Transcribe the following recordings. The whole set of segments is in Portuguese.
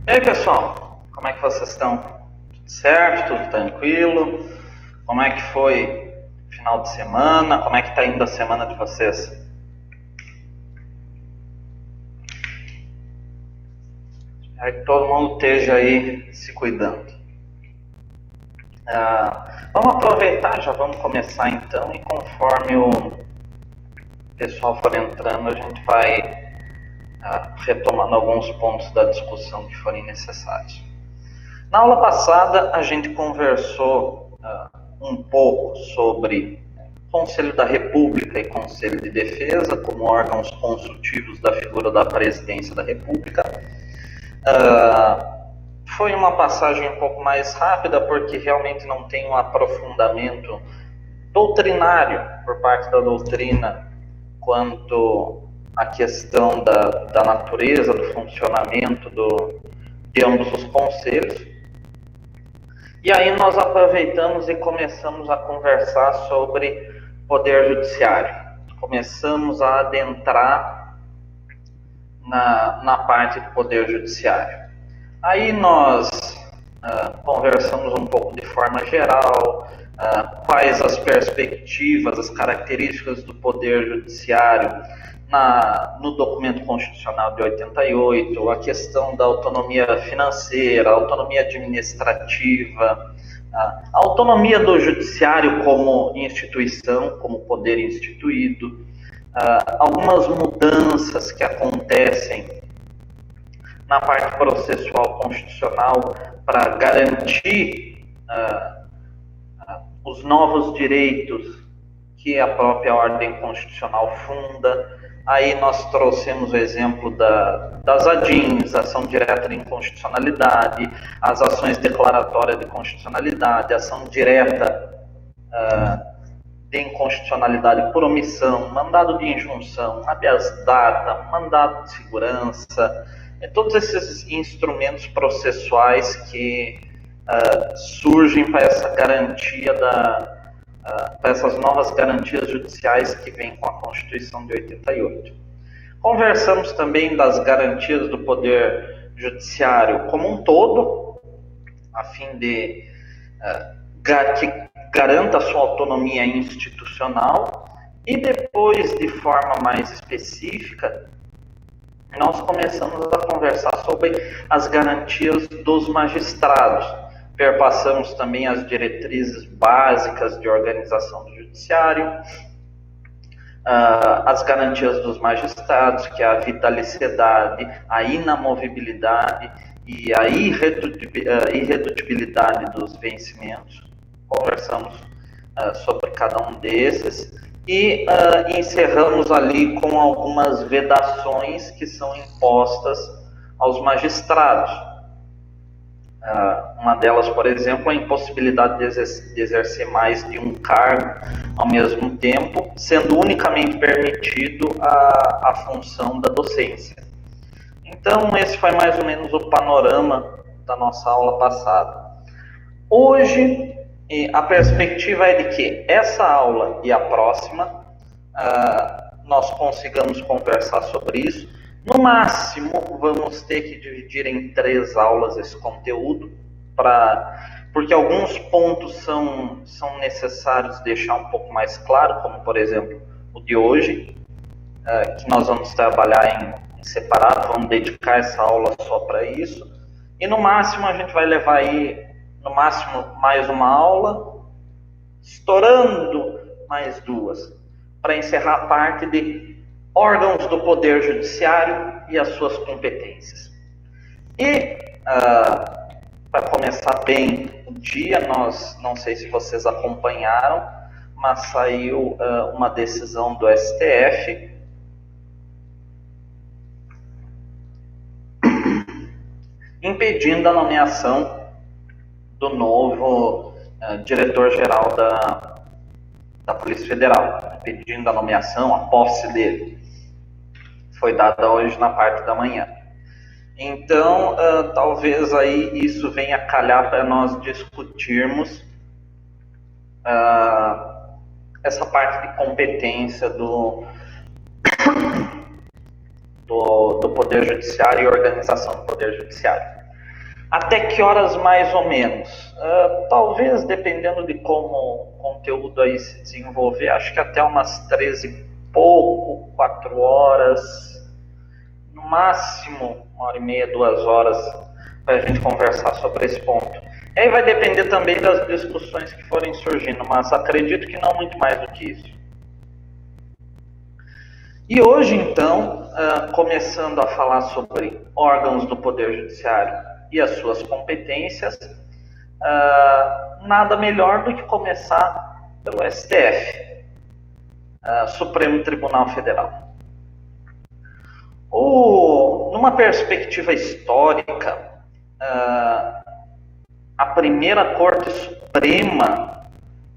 E aí, pessoal, como é que vocês estão? Tudo certo? Tudo tranquilo? Como é que foi o final de semana? Como é que tá indo a semana de vocês? Espero que todo mundo esteja aí se cuidando. Vamos aproveitar, já vamos começar então, e conforme o pessoal for entrando, a gente vai retomando alguns pontos da discussão que forem necessários. Na aula passada, a gente conversou um pouco sobre Conselho da República e Conselho de Defesa como órgãos consultivos da figura da Presidência da República. Foi uma passagem um pouco mais rápida, porque realmente não tem um aprofundamento doutrinário por parte da doutrina quanto à questão da natureza, do funcionamento de ambos os conselhos. E aí nós aproveitamos e começamos a conversar sobre poder judiciário. Começamos a adentrar na parte do poder judiciário. Aí nós conversamos um pouco de forma geral, quais as perspectivas, as características do poder judiciário no documento constitucional de 88, a questão da autonomia financeira, a autonomia administrativa, a autonomia do judiciário como instituição, como poder instituído, algumas mudanças que acontecem na parte processual constitucional para garantir os novos direitos que a própria ordem constitucional funda. Aí nós trouxemos o exemplo das ADINs, ação direta de inconstitucionalidade, as ações declaratórias de constitucionalidade, ação direta de inconstitucionalidade por omissão, mandado de injunção, habeas data, mandado de segurança, todos esses instrumentos processuais que surgem para essa garantia para essas novas garantias judiciais que vêm com a Constituição de 88. Conversamos também das garantias do Poder Judiciário como um todo, a fim de que garanta a sua autonomia institucional, e depois, de forma mais específica, nós começamos a conversar sobre as garantias dos magistrados. Perpassamos também as diretrizes básicas de organização do judiciário, as garantias dos magistrados, que é a vitaliciedade, a inamovibilidade e a irredutibilidade dos vencimentos. Conversamos sobre cada um desses e encerramos ali com algumas vedações que são impostas aos magistrados. Uma delas, por exemplo, a impossibilidade de exercer mais de um cargo ao mesmo tempo, sendo unicamente permitido a função da docência. Então, esse foi mais ou menos o panorama da nossa aula passada. Hoje, a perspectiva é de que essa aula e a próxima nós consigamos conversar sobre isso. No máximo, vamos ter que dividir em 3 aulas esse conteúdo, porque alguns pontos são necessários deixar um pouco mais claro, como, por exemplo, o de hoje, que nós vamos trabalhar em separado, vamos dedicar essa aula só para isso. E no máximo, a gente vai levar aí, no máximo, mais uma aula, estourando mais 2, para encerrar a parte de órgãos do Poder Judiciário e as suas competências. E, para começar bem o dia, não sei se vocês acompanharam, mas saiu uma decisão do STF impedindo a nomeação do novo diretor-geral da Polícia Federal, impedindo a nomeação, a posse dele. Foi dada hoje na parte da manhã. Então, talvez aí isso venha a calhar para nós discutirmos essa parte de competência do Poder Judiciário e organização do Poder Judiciário. Até que horas mais ou menos? Talvez, dependendo de como o conteúdo aí se desenvolver, acho que até umas 13 e pouco, 4 horas, no máximo 1h30, 2 horas, para a gente conversar sobre esse ponto. E aí vai depender também das discussões que forem surgindo, mas acredito que não muito mais do que isso. E hoje, então, começando a falar sobre órgãos do Poder Judiciário e as suas competências, nada melhor do que começar pelo STF, Supremo Tribunal Federal. Numa perspectiva histórica, a primeira Corte Suprema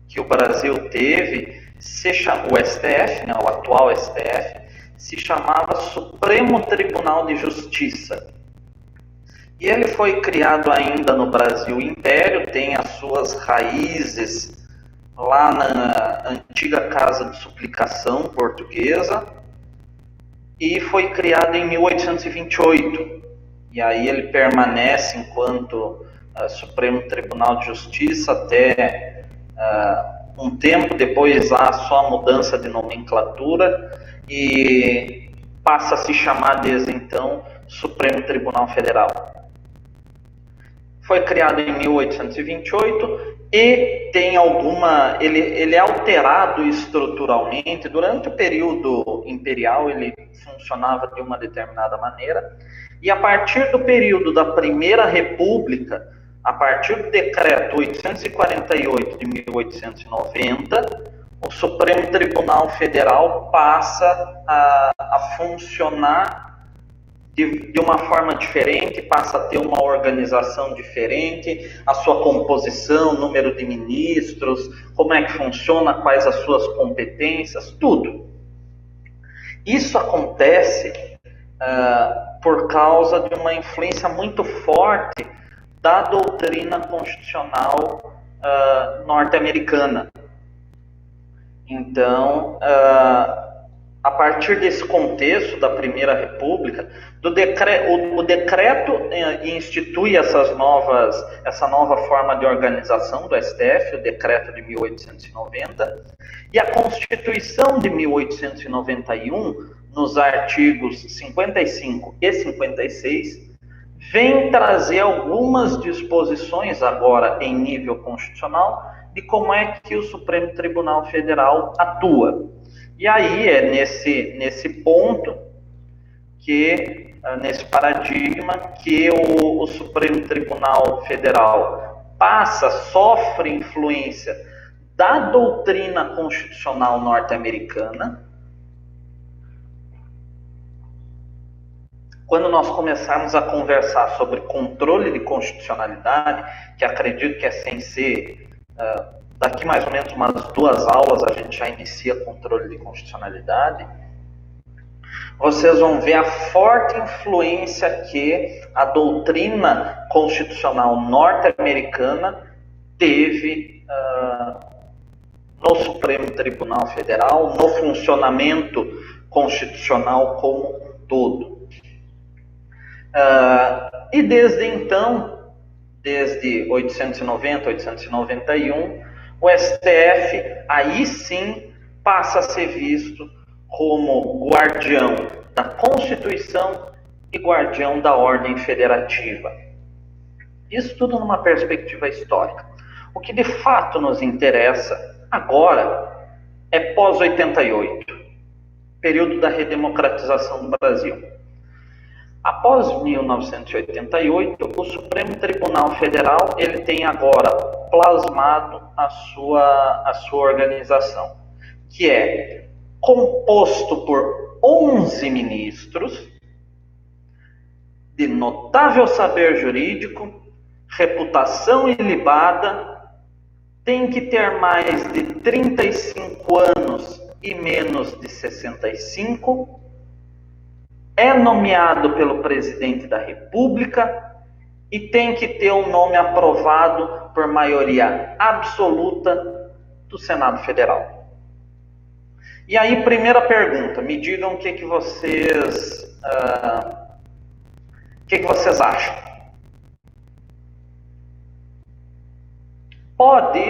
que o Brasil teve, o STF, né, o atual STF, se chamava Supremo Tribunal de Justiça. E ele foi criado ainda no Brasil Império, tem as suas raízes lá na antiga Casa de Suplicação portuguesa, e foi criado em 1828. E aí ele permanece enquanto Supremo Tribunal de Justiça até um tempo depois há só a mudança de nomenclatura e passa a se chamar desde então Supremo Tribunal Federal. Foi criado em 1828 e tem ele é alterado estruturalmente. Durante o período imperial ele funcionava de uma determinada maneira, e a partir do período da Primeira República, a partir do decreto 848 de 1890, o Supremo Tribunal Federal passa a funcionar de uma forma diferente, passa a ter uma organização diferente, a sua composição, número de ministros, como é que funciona, quais as suas competências, tudo. Isso acontece por causa de uma influência muito forte da doutrina constitucional norte-americana. Então, a partir desse contexto da Primeira República, o decreto institui essa nova forma de organização do STF, o decreto de 1890, e a Constituição de 1891, nos artigos 55 e 56, vem trazer algumas disposições agora em nível constitucional de como é que o Supremo Tribunal Federal atua. E aí é nesse ponto nesse paradigma, que o Supremo Tribunal Federal sofre influência da doutrina constitucional norte-americana. Quando nós começarmos a conversar sobre controle de constitucionalidade, que acredito que é sem ser... daqui mais ou menos umas 2 aulas a gente já inicia controle de constitucionalidade, vocês vão ver a forte influência que a doutrina constitucional norte-americana teve no Supremo Tribunal Federal, no funcionamento constitucional como um todo. E desde então, desde 890, 891, o STF aí sim passa a ser visto como guardião da Constituição e guardião da ordem federativa. Isso tudo numa perspectiva histórica. O que de fato nos interessa agora é pós-88, período da redemocratização do Brasil. Após 1988, o Supremo Tribunal Federal ele tem agora plasmado a sua organização, que é composto por 11 ministros de notável saber jurídico, reputação ilibada, tem que ter mais de 35 anos e menos de 65, é nomeado pelo presidente da República e tem que ter um nome aprovado por maioria absoluta do Senado Federal. E aí, primeira pergunta, me digam o que vocês acham. Pode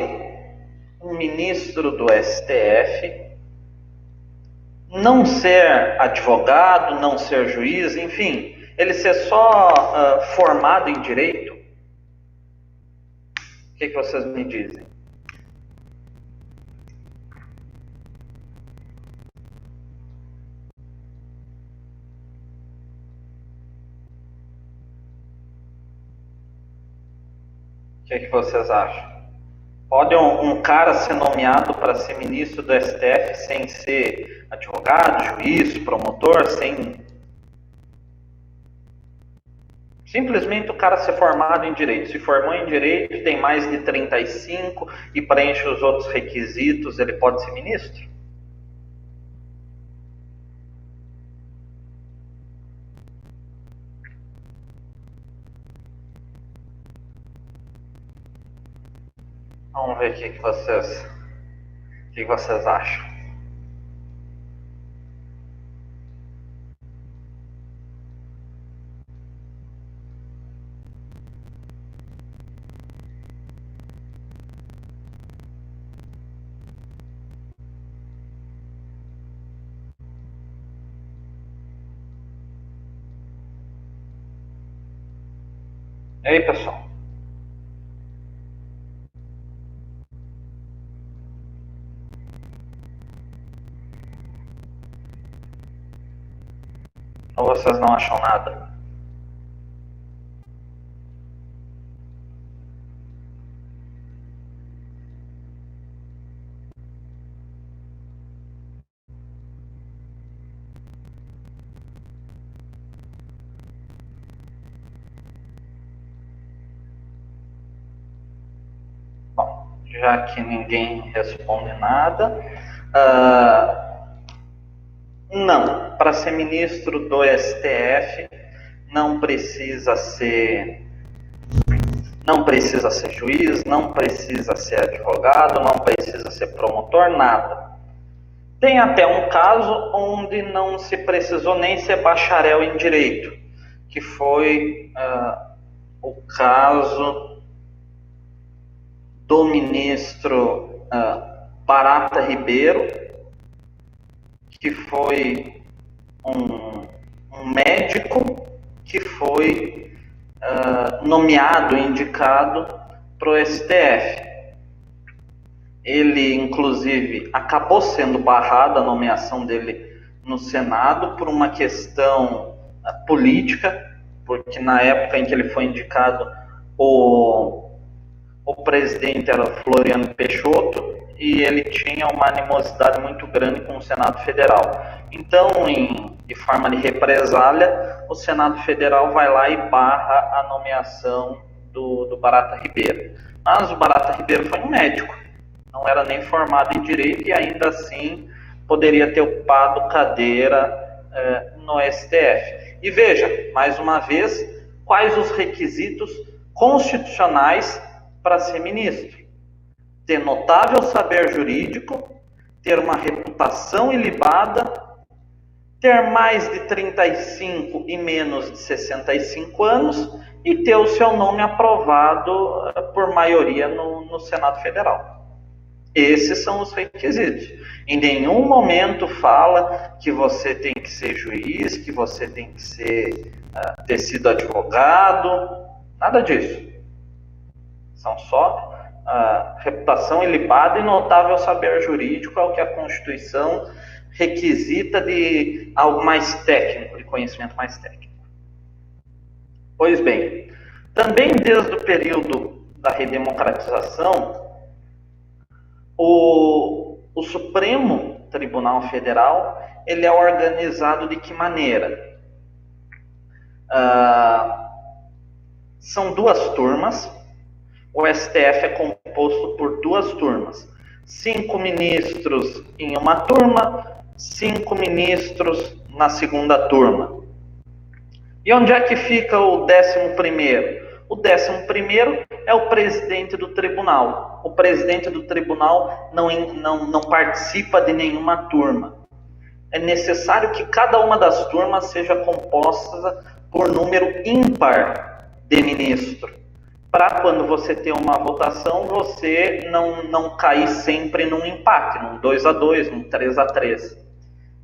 um ministro do STF não ser advogado, não ser juiz, enfim, ele ser só formado em direito? O que vocês me dizem? O que vocês acham? Pode um cara ser nomeado para ser ministro do STF sem ser advogado, juiz, promotor, sem... Simplesmente o cara ser formado em direito. Se formou em direito, tem mais de 35 e preenche os outros requisitos, ele pode ser ministro? Vamos ver o que vocês acham. E aí, pessoal? Ou vocês não acham nada? Bom, já que ninguém responde nada, não, para ser ministro do STF não precisa ser juiz, não precisa ser advogado, não precisa ser promotor, nada. Tem até um caso onde não se precisou nem ser bacharel em direito, que foi o caso do ministro Barata Ribeiro, que foi um médico que foi nomeado, indicado para o STF. Ele, inclusive, acabou sendo barrado a nomeação dele no Senado por uma questão política, porque na época em que ele foi indicado, o presidente era Floriano Peixoto e ele tinha uma animosidade muito grande com o Senado Federal. Então, de forma de represália, o Senado Federal vai lá e barra a nomeação do Barata Ribeiro. Mas o Barata Ribeiro foi um médico, não era nem formado em direito e ainda assim poderia ter ocupado cadeira no STF. E veja, mais uma vez, quais os requisitos constitucionais para ser ministro: ter notável saber jurídico, ter uma reputação ilibada, ter mais de 35 e menos de 65 anos e ter o seu nome aprovado por maioria no Senado Federal. Esses são os requisitos. Em nenhum momento fala que você tem que ser juiz, que você tem que ter sido advogado, nada disso. São só reputação ilibada e notável saber jurídico, é o que a Constituição requisita de algo mais técnico, de conhecimento mais técnico. Pois bem, também desde o período da redemocratização, o Supremo Tribunal Federal ele é organizado de que maneira? São duas turmas. O STF é composto por duas turmas. 5 ministros em uma turma, 5 ministros na segunda turma. E onde é que fica o 11º? O 11º é o presidente do tribunal. O presidente do tribunal não participa de nenhuma turma. É necessário que cada uma das turmas seja composta por número ímpar de ministros. para quando você tem uma votação, você não cair sempre num empate, num 2-2, num 3-3.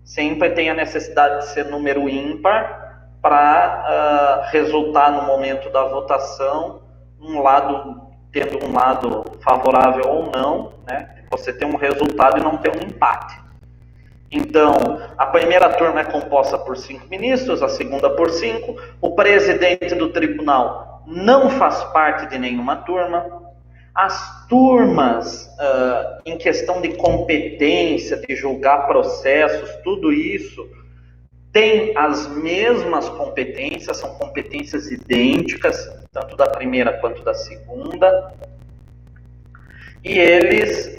Sempre tem a necessidade de ser número ímpar para resultar no momento da votação, tendo um lado favorável ou não, né? Você tem um resultado e não tem um empate. Então, a primeira turma é composta por 5 ministros, a segunda por 5. O presidente do tribunal não faz parte de nenhuma turma. As turmas, em questão de competência, de julgar processos, tudo isso, tem as mesmas competências, são competências idênticas, tanto da primeira quanto da segunda. E eles...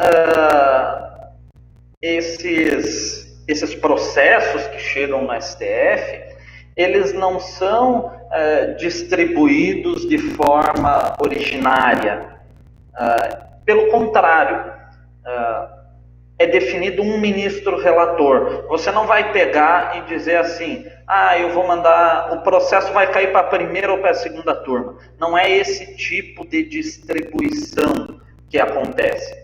esses processos que chegam no STF, eles não são distribuídos de forma originária. Pelo contrário, é definido um ministro relator. Você não vai pegar e dizer assim, eu vou mandar, o processo vai cair para a primeira ou para a segunda turma. Não é esse tipo de distribuição que acontece.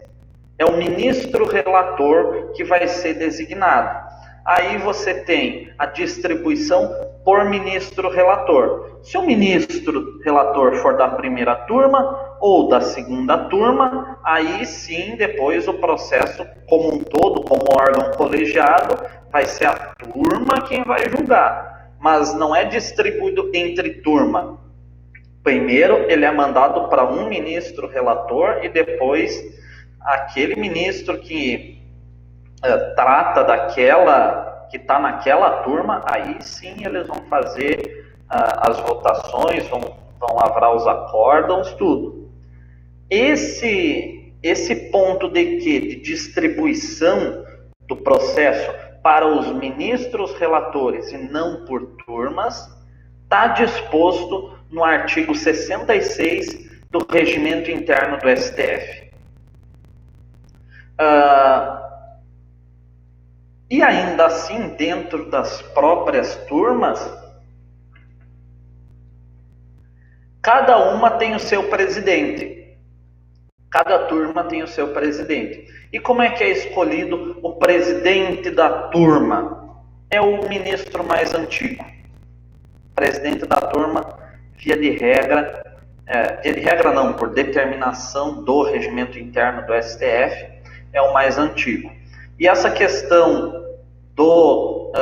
É o ministro relator que vai ser designado. Aí você tem a distribuição por ministro relator. Se o ministro relator for da primeira turma ou da segunda turma, aí sim, depois o processo como um todo, como órgão colegiado, vai ser a turma quem vai julgar. Mas não é distribuído entre turma. Primeiro ele é mandado para um ministro relator e depois aquele ministro que trata que está naquela turma, aí sim eles vão fazer as votações, vão lavrar os acórdãos, tudo. Esse ponto de distribuição do processo para os ministros relatores e não por turmas, está disposto no artigo 66 do Regimento Interno do STF. E ainda assim, dentro das próprias turmas, cada uma tem o seu presidente. Cada turma tem o seu presidente. E como é que é escolhido o presidente da turma? É o ministro mais antigo. O presidente da turma, via de regra não, por determinação do regimento interno do STF, é o mais antigo. E essa questão do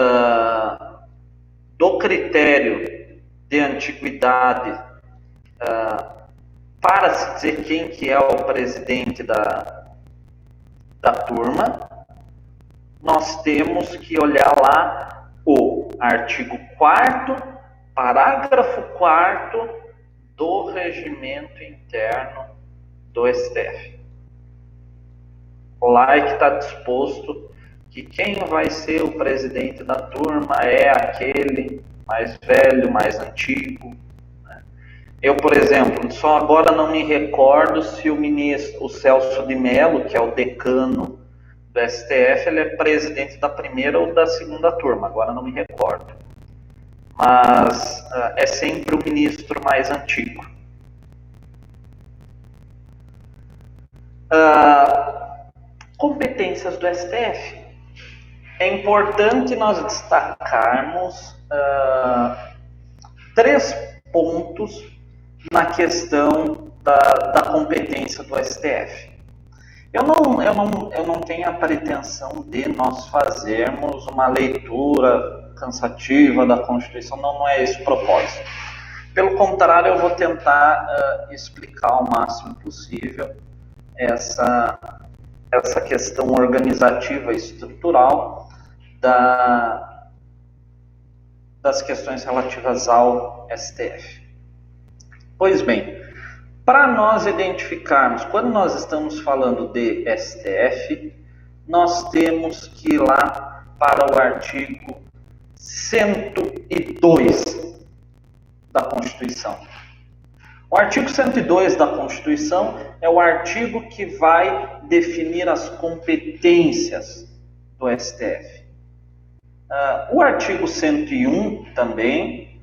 critério de antiguidade para se dizer quem que é o presidente da turma, nós temos que olhar lá o artigo 4º, parágrafo 4º do regimento interno do STF. Lá é que está disposto que quem vai ser o presidente da turma é aquele mais velho, mais antigo. Eu, por exemplo, só agora não me recordo se o Celso de Mello, que é o decano do STF, ele é presidente da primeira ou da segunda turma, agora não me recordo. Mas é sempre o ministro mais antigo. Competências do STF. É importante nós destacarmos 3 pontos na questão da competência do STF. Eu não tenho a pretensão de nós fazermos uma leitura cansativa da Constituição, não é esse o propósito. Pelo contrário, eu vou tentar explicar o máximo possível essa questão organizativa e estrutural das questões relativas ao STF. Pois bem, para nós identificarmos, quando nós estamos falando de STF, nós temos que ir lá para o artigo 102 da Constituição. O artigo 102 da Constituição é o artigo que vai definir as competências do STF. O artigo 101 também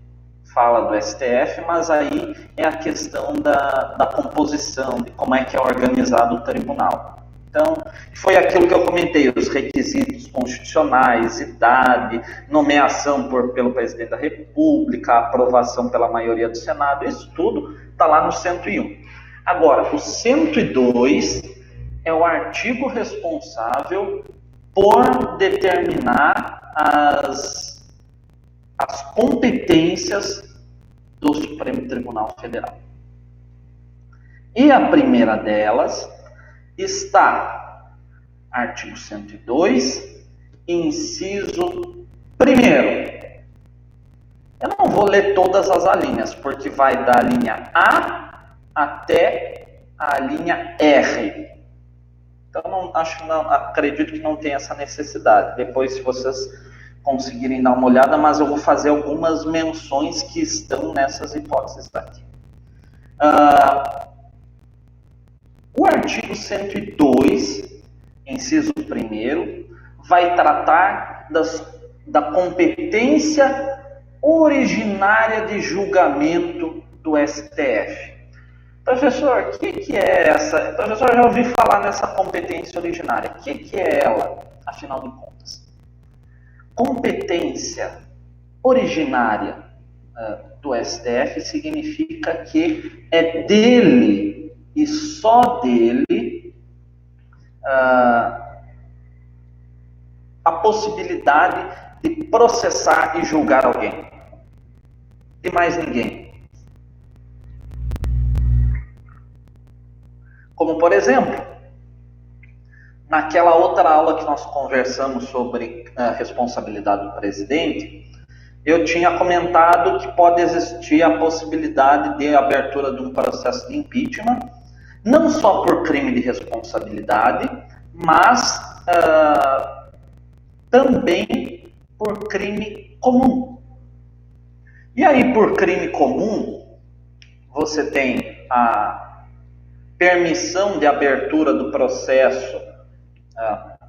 fala do STF, mas aí é a questão da composição, de como é que é organizado o tribunal. Então, foi aquilo que eu comentei, os requisitos constitucionais, idade, nomeação pelo presidente da República, aprovação pela maioria do Senado, isso tudo está lá no 101. Agora, o 102 é o artigo responsável por determinar as competências do Supremo Tribunal Federal. E a primeira delas está artigo 102, inciso 1º. Eu não vou ler todas as alíneas, porque vai da linha A até a linha R. Então, acredito que não tem essa necessidade. Depois, se vocês conseguirem dar uma olhada, mas eu vou fazer algumas menções que estão nessas hipóteses daqui. O artigo 102, inciso 1º, vai tratar da competência originária de julgamento do STF. Professor, o que é essa? Professor, eu já ouvi falar nessa competência originária. O que é ela, afinal de contas? Competência originária do STF significa que é dele e só dele a possibilidade de processar e julgar alguém. De mais ninguém. Como, por exemplo, naquela outra aula que nós conversamos sobre a responsabilidade do presidente, eu tinha comentado que pode existir a possibilidade de abertura de um processo de impeachment, não só por crime de responsabilidade, mas também por crime comum. E aí, por crime comum, você tem a permissão de abertura do processo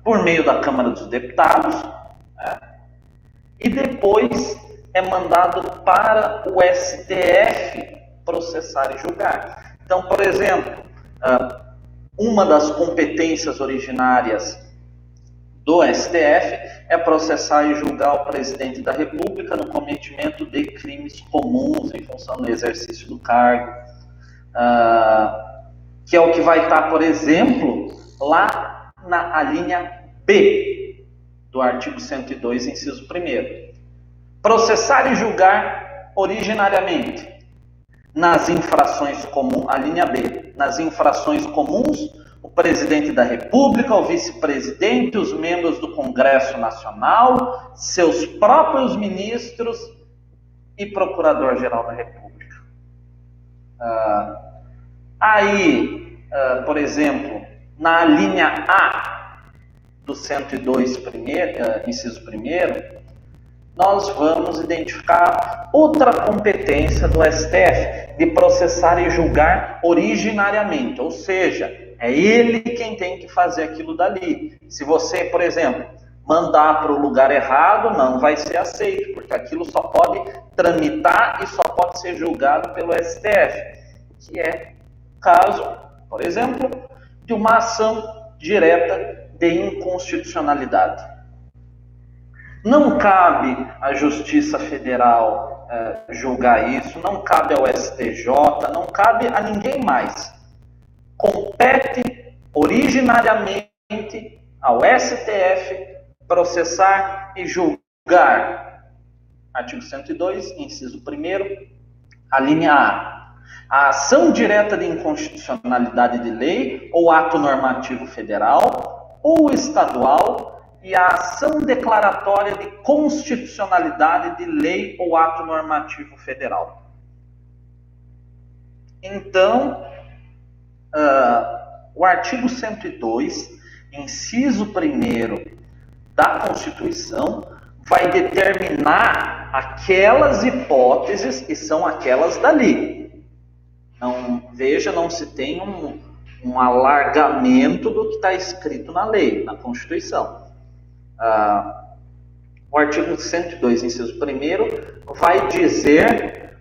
por meio da Câmara dos Deputados, e depois é mandado para o STF processar e julgar. Então, por exemplo, uma das competências originárias do STF é processar e julgar o presidente da República no cometimento de crimes comuns em função do exercício do cargo, que é o que vai estar, por exemplo, lá na linha B do artigo 102, inciso 1º. Processar e julgar originariamente nas infrações comuns, a linha B, nas infrações comuns, o presidente da República, o vice-presidente, os membros do Congresso Nacional, seus próprios ministros e procurador-geral da República. Por exemplo, na linha A do 102, inciso 1º, nós vamos identificar outra competência do STF, de processar e julgar originariamente, ou seja, é ele quem tem que fazer aquilo dali. Se você, por exemplo, mandar para o lugar errado, não vai ser aceito, porque aquilo só pode tramitar e só pode ser julgado pelo STF, que é caso, por exemplo, de uma ação direta de inconstitucionalidade. Não cabe à Justiça Federal julgar isso, não cabe ao STJ, não cabe a ninguém mais. Compete originariamente ao STF processar e julgar. Artigo 102, inciso 1º, a linha A. A ação direta de inconstitucionalidade de lei ou ato normativo federal ou estadual e a ação declaratória de constitucionalidade de lei ou ato normativo federal. Então, o artigo 102, inciso 1º da Constituição, vai determinar aquelas hipóteses que são aquelas dali. Não se tem um alargamento do que está escrito na lei, na Constituição. O artigo 102, inciso 1º, vai dizer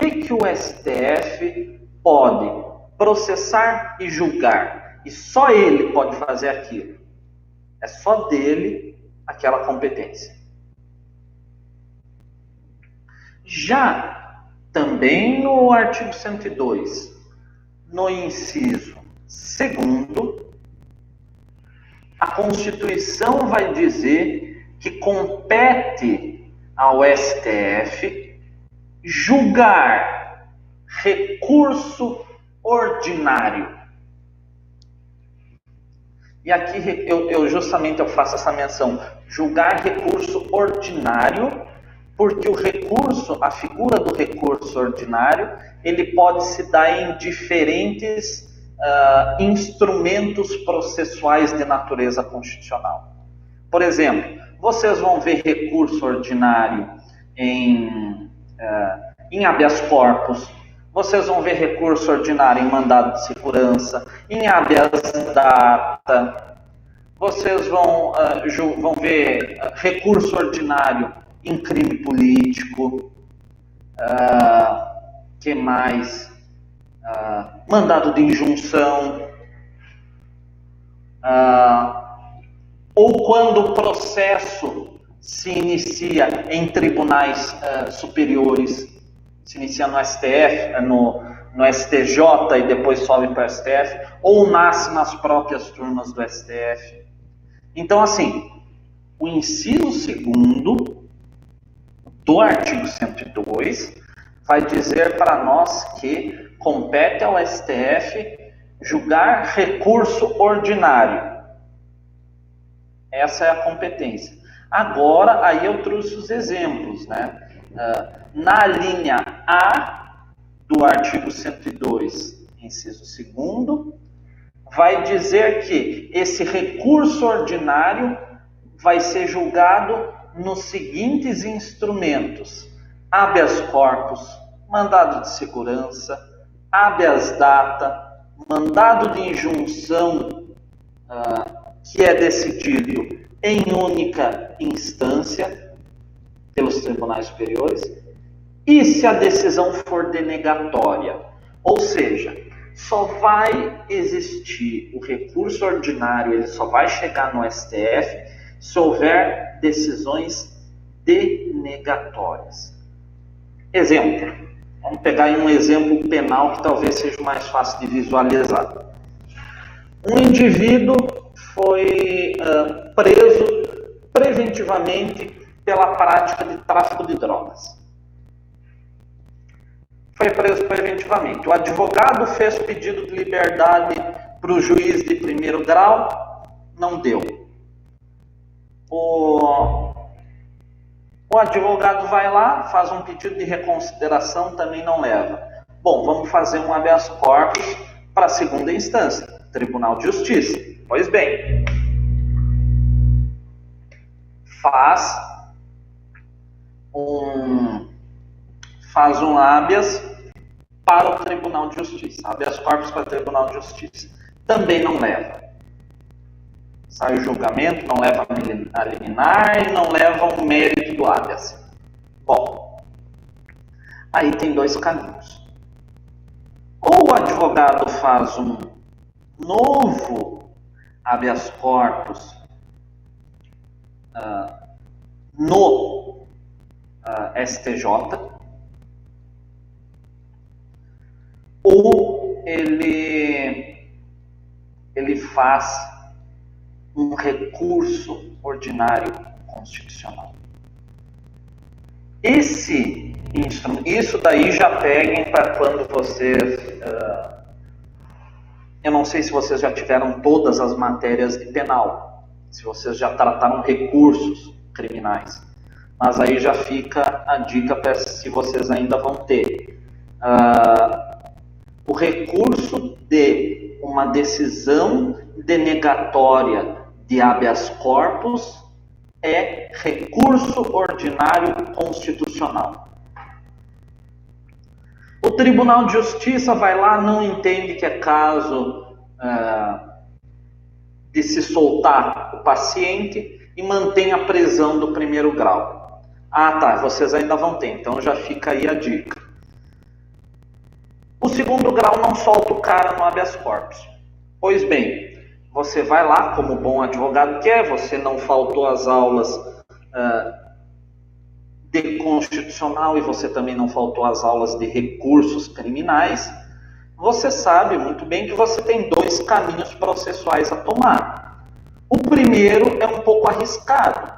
que o STF pode processar e julgar. E só ele pode fazer aquilo. É só dele aquela competência. Já também no artigo 102, no inciso 2º, a Constituição vai dizer que compete ao STF julgar recurso ordinário. E aqui eu justamente faço essa menção, julgar recurso ordinário, porque o recurso, a figura do recurso ordinário, ele pode se dar em diferentes instrumentos processuais de natureza constitucional. Por exemplo, vocês vão ver recurso ordinário em habeas corpus, vocês vão ver recurso ordinário em mandado de segurança, em habeas data, vocês vão ver recurso ordinário em crime político, que mais? Mandado de injunção, ou quando o processo se inicia em tribunais superiores, se inicia no STF, no STJ e depois sobe para o STF, ou nasce nas próprias turmas do STF. Então, assim, o inciso 2º do artigo 102 vai dizer para nós que compete ao STF julgar recurso ordinário. Essa é a competência. Agora, aí eu trouxe os exemplos, né? Na linha A do artigo 102, inciso 2º, vai dizer que esse recurso ordinário vai ser julgado nos seguintes instrumentos: habeas corpus, mandado de segurança, habeas data, mandado de injunção, que é decidido em única instância pelos tribunais superiores, e se a decisão for denegatória, ou seja, só vai existir o recurso ordinário, ele só vai chegar no STF se houver decisões denegatórias. Exemplo, vamos pegar aí um exemplo penal que talvez seja mais fácil de visualizar. Um indivíduo foi preso preventivamente pela prática de tráfico de drogas. Foi preso preventivamente. O advogado fez pedido de liberdade para o juiz de primeiro grau, não deu. O advogado vai lá, faz um pedido de reconsideração, também não leva. Bom, vamos fazer um habeas corpus para a segunda instância, Tribunal de Justiça. Pois bem, faz um habeas para o Tribunal de Justiça, habeas corpus para o Tribunal de Justiça. Também não leva. Sai o julgamento, não leva a liminar e não leva o mérito do habeas. Bom, aí tem dois caminhos. Ou o advogado faz um novo habeas corpus no STJ, ou ele faz um recurso ordinário constitucional. Isso daí já peguem para quando vocês... eu não sei se vocês já tiveram todas as matérias de penal, se vocês já trataram recursos criminais, mas aí já fica a dica para se vocês ainda vão ter. O recurso de uma decisão denegatória de habeas corpus é recurso ordinário constitucional. O Tribunal de Justiça vai lá, não entende que é caso de se soltar o paciente e mantém a prisão do primeiro grau. Ah, tá, vocês ainda vão ter, então já fica aí a dica. O segundo grau não solta o cara no habeas corpus. Pois bem, você vai lá, como bom advogado que é, você não faltou às aulas de constitucional e você também não faltou às aulas de recursos criminais, você sabe muito bem que você tem dois caminhos processuais a tomar. O primeiro é um pouco arriscado,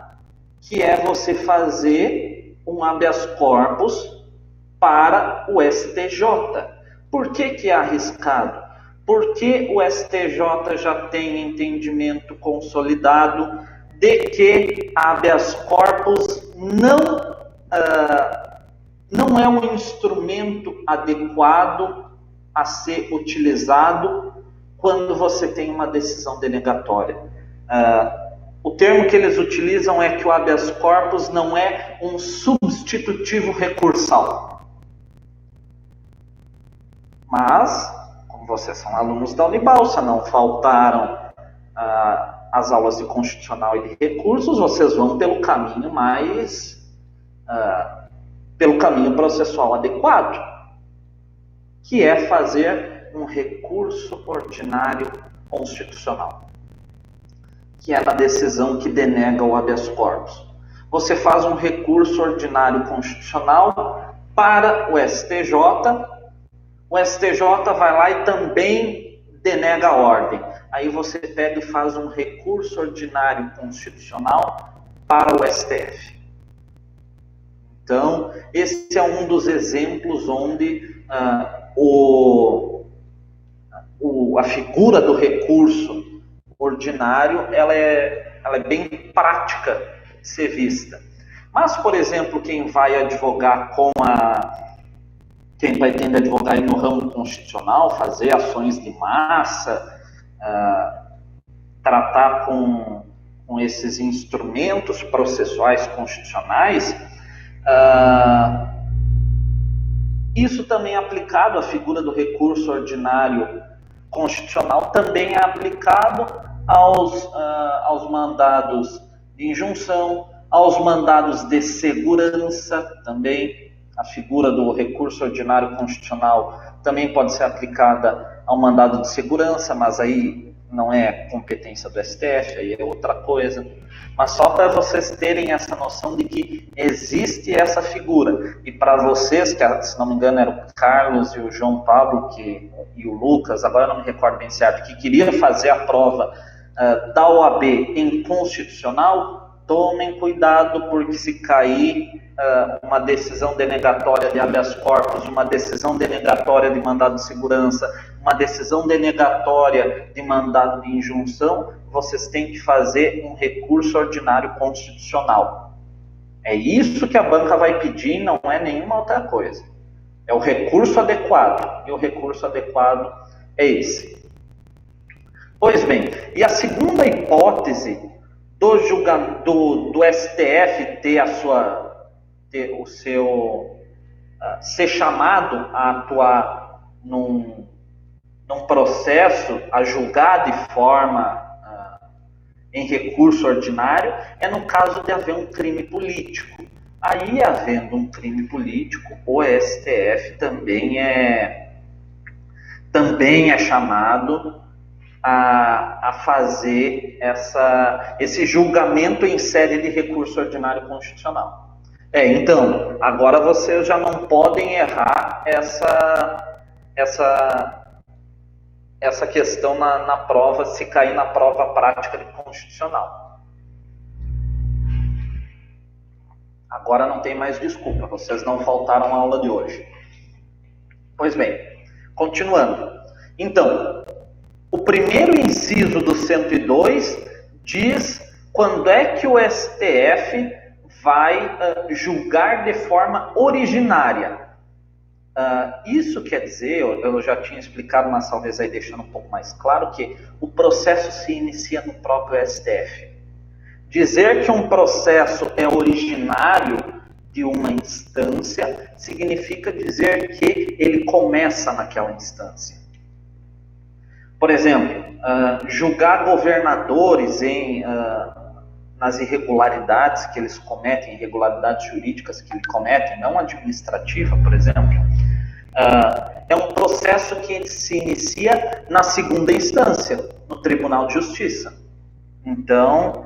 que é você fazer um habeas corpus para o STJ. Por que é arriscado? Porque o STJ já tem entendimento consolidado de que habeas corpus não é um instrumento adequado a ser utilizado quando você tem uma decisão denegatória. O termo que eles utilizam é que o habeas corpus não é um substitutivo recursal. Mas, como vocês são alunos da Unibalsa, não faltaram as aulas de constitucional e de recursos, vocês vão pelo caminho pelo caminho processual adequado, que é fazer um recurso ordinário constitucional, que é na decisão que denega o habeas corpus. Você faz um recurso ordinário constitucional para o STJ, o STJ vai lá e também denega a ordem. Aí você pega e faz um recurso ordinário constitucional para o STF. Então, esse é um dos exemplos onde a figura do recurso ordinário ela é bem prática de ser vista. Mas, por exemplo, quem vai advogar quem pretende advogar no ramo constitucional, fazer ações de massa, tratar com esses instrumentos processuais constitucionais, isso também é aplicado, a figura do recurso ordinário constitucional também é aplicado aos mandados de injunção, aos mandados de segurança também. A figura do recurso ordinário constitucional também pode ser aplicada ao mandado de segurança, mas aí não é competência do STF, aí é outra coisa. Mas só para vocês terem essa noção de que existe essa figura. E para vocês, que se não me engano eram o Carlos e o João Pablo e o Lucas, agora eu não me recordo bem certo, que queriam fazer a prova da OAB em constitucional, tomem cuidado, porque se cair uma decisão denegatória de habeas corpus, uma decisão denegatória de mandado de segurança, uma decisão denegatória de mandado de injunção, vocês têm que fazer um recurso ordinário constitucional. É isso que a banca vai pedir, não é nenhuma outra coisa. É o recurso adequado, e o recurso adequado é esse. Pois bem, e a segunda hipótese do STF ser chamado a atuar num processo a julgar de forma em recurso ordinário é no caso de haver um crime político. Aí, havendo um crime político, o STF também é chamado a fazer esse julgamento em sede de recurso ordinário constitucional. Então, agora vocês já não podem errar essa questão na prova, se cair na prova prática de constitucional. Agora não tem mais desculpa, vocês não faltaram a aula de hoje. Pois bem, continuando. Então, o primeiro inciso do 102 diz quando é que o STF vai julgar de forma originária. Isso quer dizer, eu já tinha explicado, mas talvez aí deixando um pouco mais claro, que o processo se inicia no próprio STF. Dizer que um processo é originário de uma instância significa dizer que ele começa naquela instância. Por exemplo, julgar governadores nas irregularidades que eles cometem, irregularidades jurídicas que eles cometem, não administrativa, por exemplo, é um processo que se inicia na segunda instância, no Tribunal de Justiça. Então,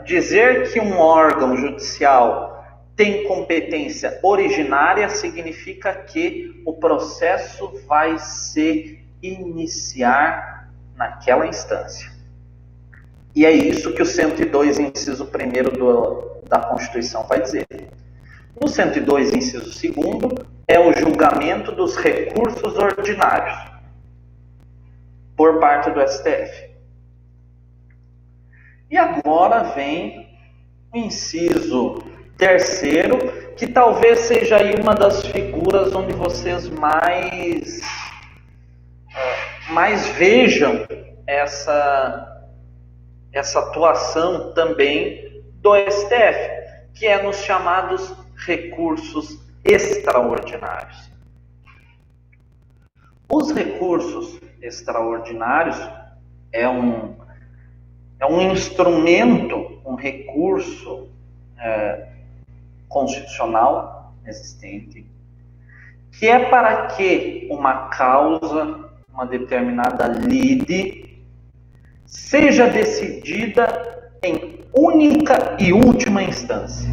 dizer que um órgão judicial tem competência originária significa que o processo vai se iniciar naquela instância. E é isso que o 102, inciso 1º da Constituição vai dizer. No 102, inciso 2º, é o julgamento dos recursos ordinários por parte do STF. E agora vem o inciso 3º, que talvez seja aí uma das figuras onde vocês mais vejam essa atuação também do STF, que é nos chamados recursos extraordinários. Os recursos extraordinários é um instrumento, um recurso constitucional existente, que é para que uma causa, uma determinada lide, seja decidida em única e última instância.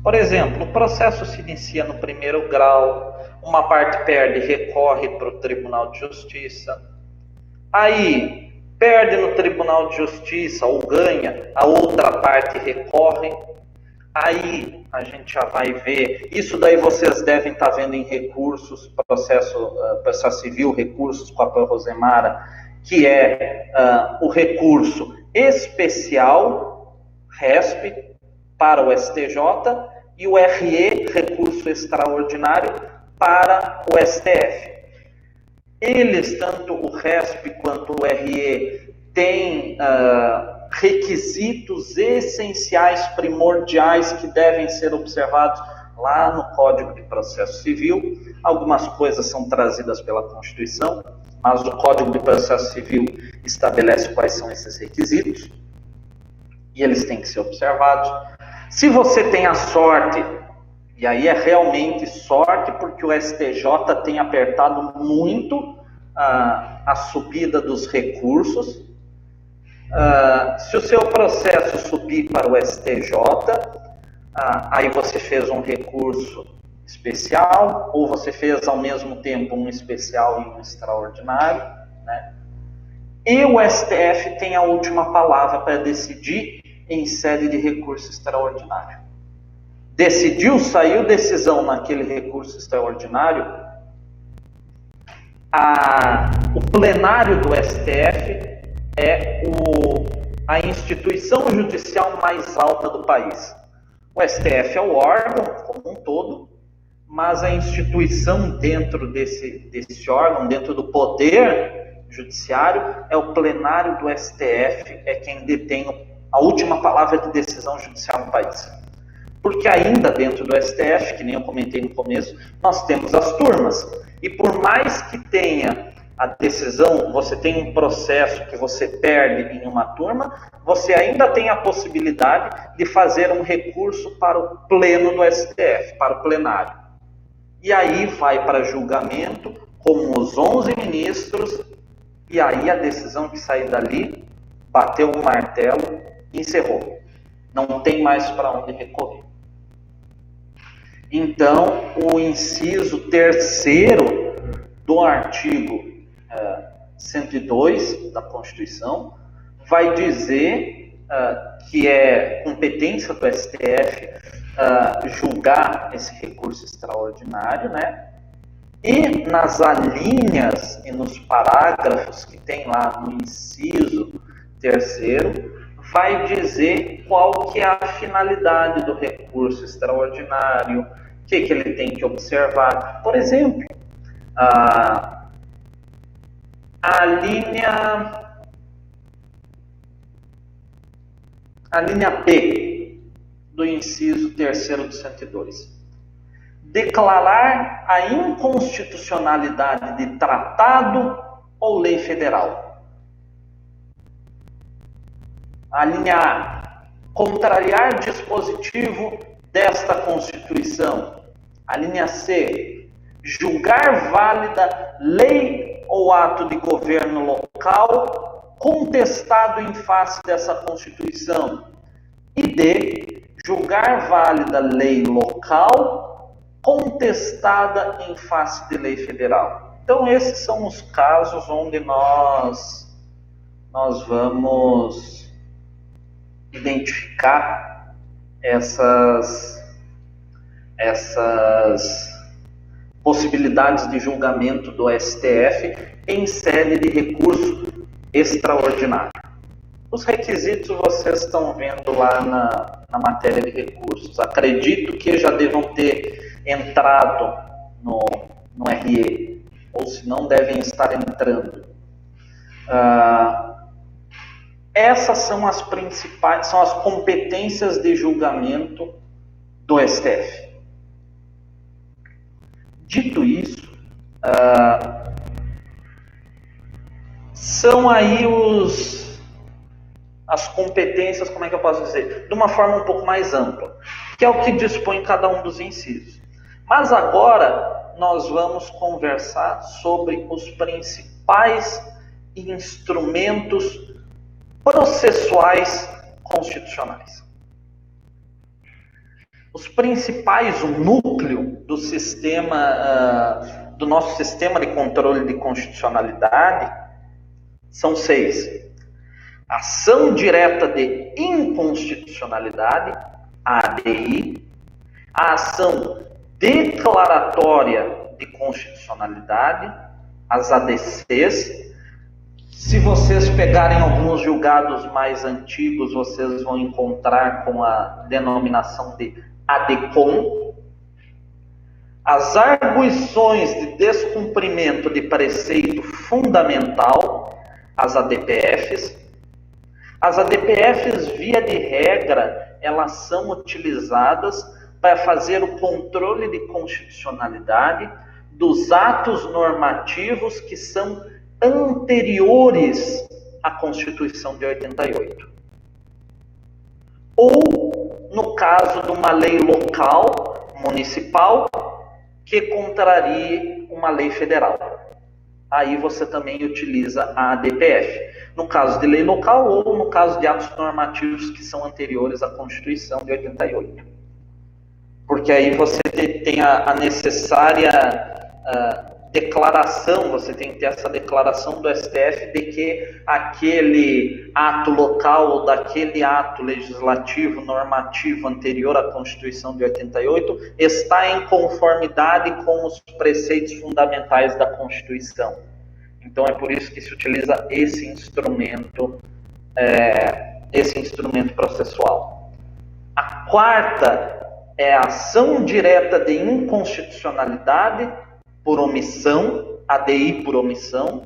Por exemplo, o processo se inicia no primeiro grau, uma parte perde e recorre para o Tribunal de Justiça. Aí, perde no Tribunal de Justiça ou ganha, a outra parte recorre. Aí, a gente já vai ver, isso daí vocês devem estar vendo em recursos, processo civil, recursos com a Rosemara, que é o recurso especial, RESP, para o STJ, e o RE, recurso extraordinário, para o STF. Eles, tanto o RESP quanto o RE, têm requisitos essenciais, primordiais, que devem ser observados lá no Código de Processo Civil. Algumas coisas são trazidas pela Constituição, mas o Código de Processo Civil estabelece quais são esses requisitos, e eles têm que ser observados. Se você tem a sorte, e aí é realmente sorte, porque o STJ tem apertado muito a subida dos recursos. Se o seu processo subir para o STJ, aí você fez um recurso especial, ou você fez ao mesmo tempo um especial e um extraordinário, né? E o STF tem a última palavra para decidir em sede de recurso extraordinário. Decidiu, saiu decisão naquele recurso extraordinário, o plenário do STF é a instituição judicial mais alta do país. O STF é o órgão como um todo, mas a instituição dentro desse órgão, dentro do poder judiciário, é o plenário do STF, é quem detém a última palavra de decisão judicial no país. Porque ainda dentro do STF, que nem eu comentei no começo, nós temos as turmas. E por mais que tenha a decisão, você tem um processo que você perde em uma turma, você ainda tem a possibilidade de fazer um recurso para o pleno do STF, para o plenário. E aí vai para julgamento com os 11 ministros, e aí a decisão que sair dali, bateu o martelo e encerrou. Não tem mais para onde recorrer. Então, o inciso 3º do artigo 102 da Constituição vai dizer que é competência do STF julgar esse recurso extraordinário, né? E nas alíneas e nos parágrafos que tem lá no inciso 3º, vai dizer qual que é a finalidade do recurso extraordinário, o que ele tem que observar. Por exemplo, a linha B do inciso 3º do 102. Declarar a inconstitucionalidade de tratado ou lei federal. A linha A. Contrariar dispositivo desta Constituição. A linha C. julgar válida lei ou ato de governo local contestado em face dessa Constituição. E D, julgar válida lei local contestada em face de lei federal. Então, esses são os casos onde nós vamos identificar essas possibilidades de julgamento do STF em sede de recurso extraordinário. Os requisitos vocês estão vendo lá na matéria de recursos. Acredito que já devam ter entrado no RE, ou se não devem estar entrando. Essas são as principais, são as competências de julgamento do STF. Dito isso, são aí as competências, como é que eu posso dizer? De uma forma um pouco mais ampla, que é o que dispõe cada um dos incisos. Mas agora nós vamos conversar sobre os principais instrumentos processuais constitucionais. Os principais, o núcleo do sistema, do nosso sistema de controle de constitucionalidade são 6. Ação direta de inconstitucionalidade, a ADI, a ação declaratória de constitucionalidade, as ADCs. Se vocês pegarem alguns julgados mais antigos, vocês vão encontrar com a denominação de ADCOM. As arguições de descumprimento de preceito fundamental, as ADPFs. As ADPFs, via de regra, elas são utilizadas para fazer o controle de constitucionalidade dos atos normativos que são anteriores à Constituição de 88. Ou, no caso de uma lei local, municipal, que contrarie uma lei federal. Aí você também utiliza a ADPF. No caso de lei local ou no caso de atos normativos que são anteriores à Constituição de 88. Porque aí você tem a necessária declaração, você tem que ter essa declaração do STF de que aquele ato local ou daquele ato legislativo normativo anterior à Constituição de 88 está em conformidade com os preceitos fundamentais da Constituição. Então é por isso que se utiliza esse instrumento processual. A quarta é a ação direta de inconstitucionalidade por omissão, ADI por omissão.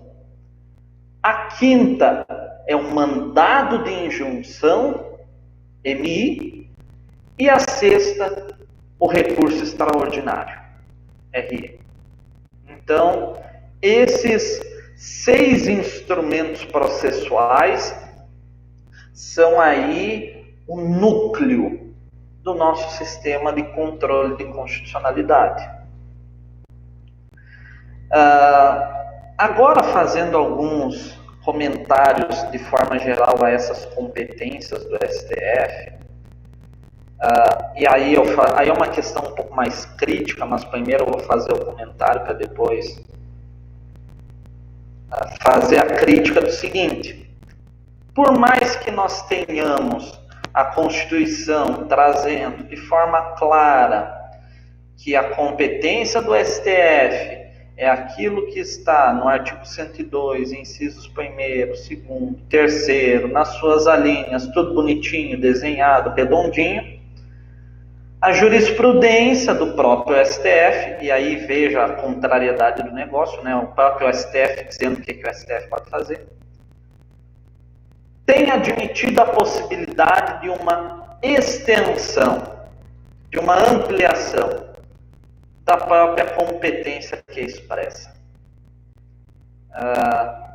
A quinta é o mandado de injunção, MI. E a sexta, o recurso extraordinário, RE. Então, esses 6 instrumentos processuais são aí o núcleo do nosso sistema de controle de constitucionalidade. Agora, fazendo alguns comentários de forma geral a essas competências do STF, e aí é uma questão um pouco mais crítica, mas primeiro eu vou fazer o comentário para depois fazer a crítica do seguinte: por mais que nós tenhamos a Constituição trazendo de forma clara que a competência do STF é aquilo que está no artigo 102, incisos 1º, 2º, 3º, nas suas alíneas, tudo bonitinho, desenhado, redondinho, a jurisprudência do próprio STF, e aí veja a contrariedade do negócio, né? O próprio STF dizendo o que o STF pode fazer, tem admitido a possibilidade de uma extensão, de uma ampliação da própria competência que expressa.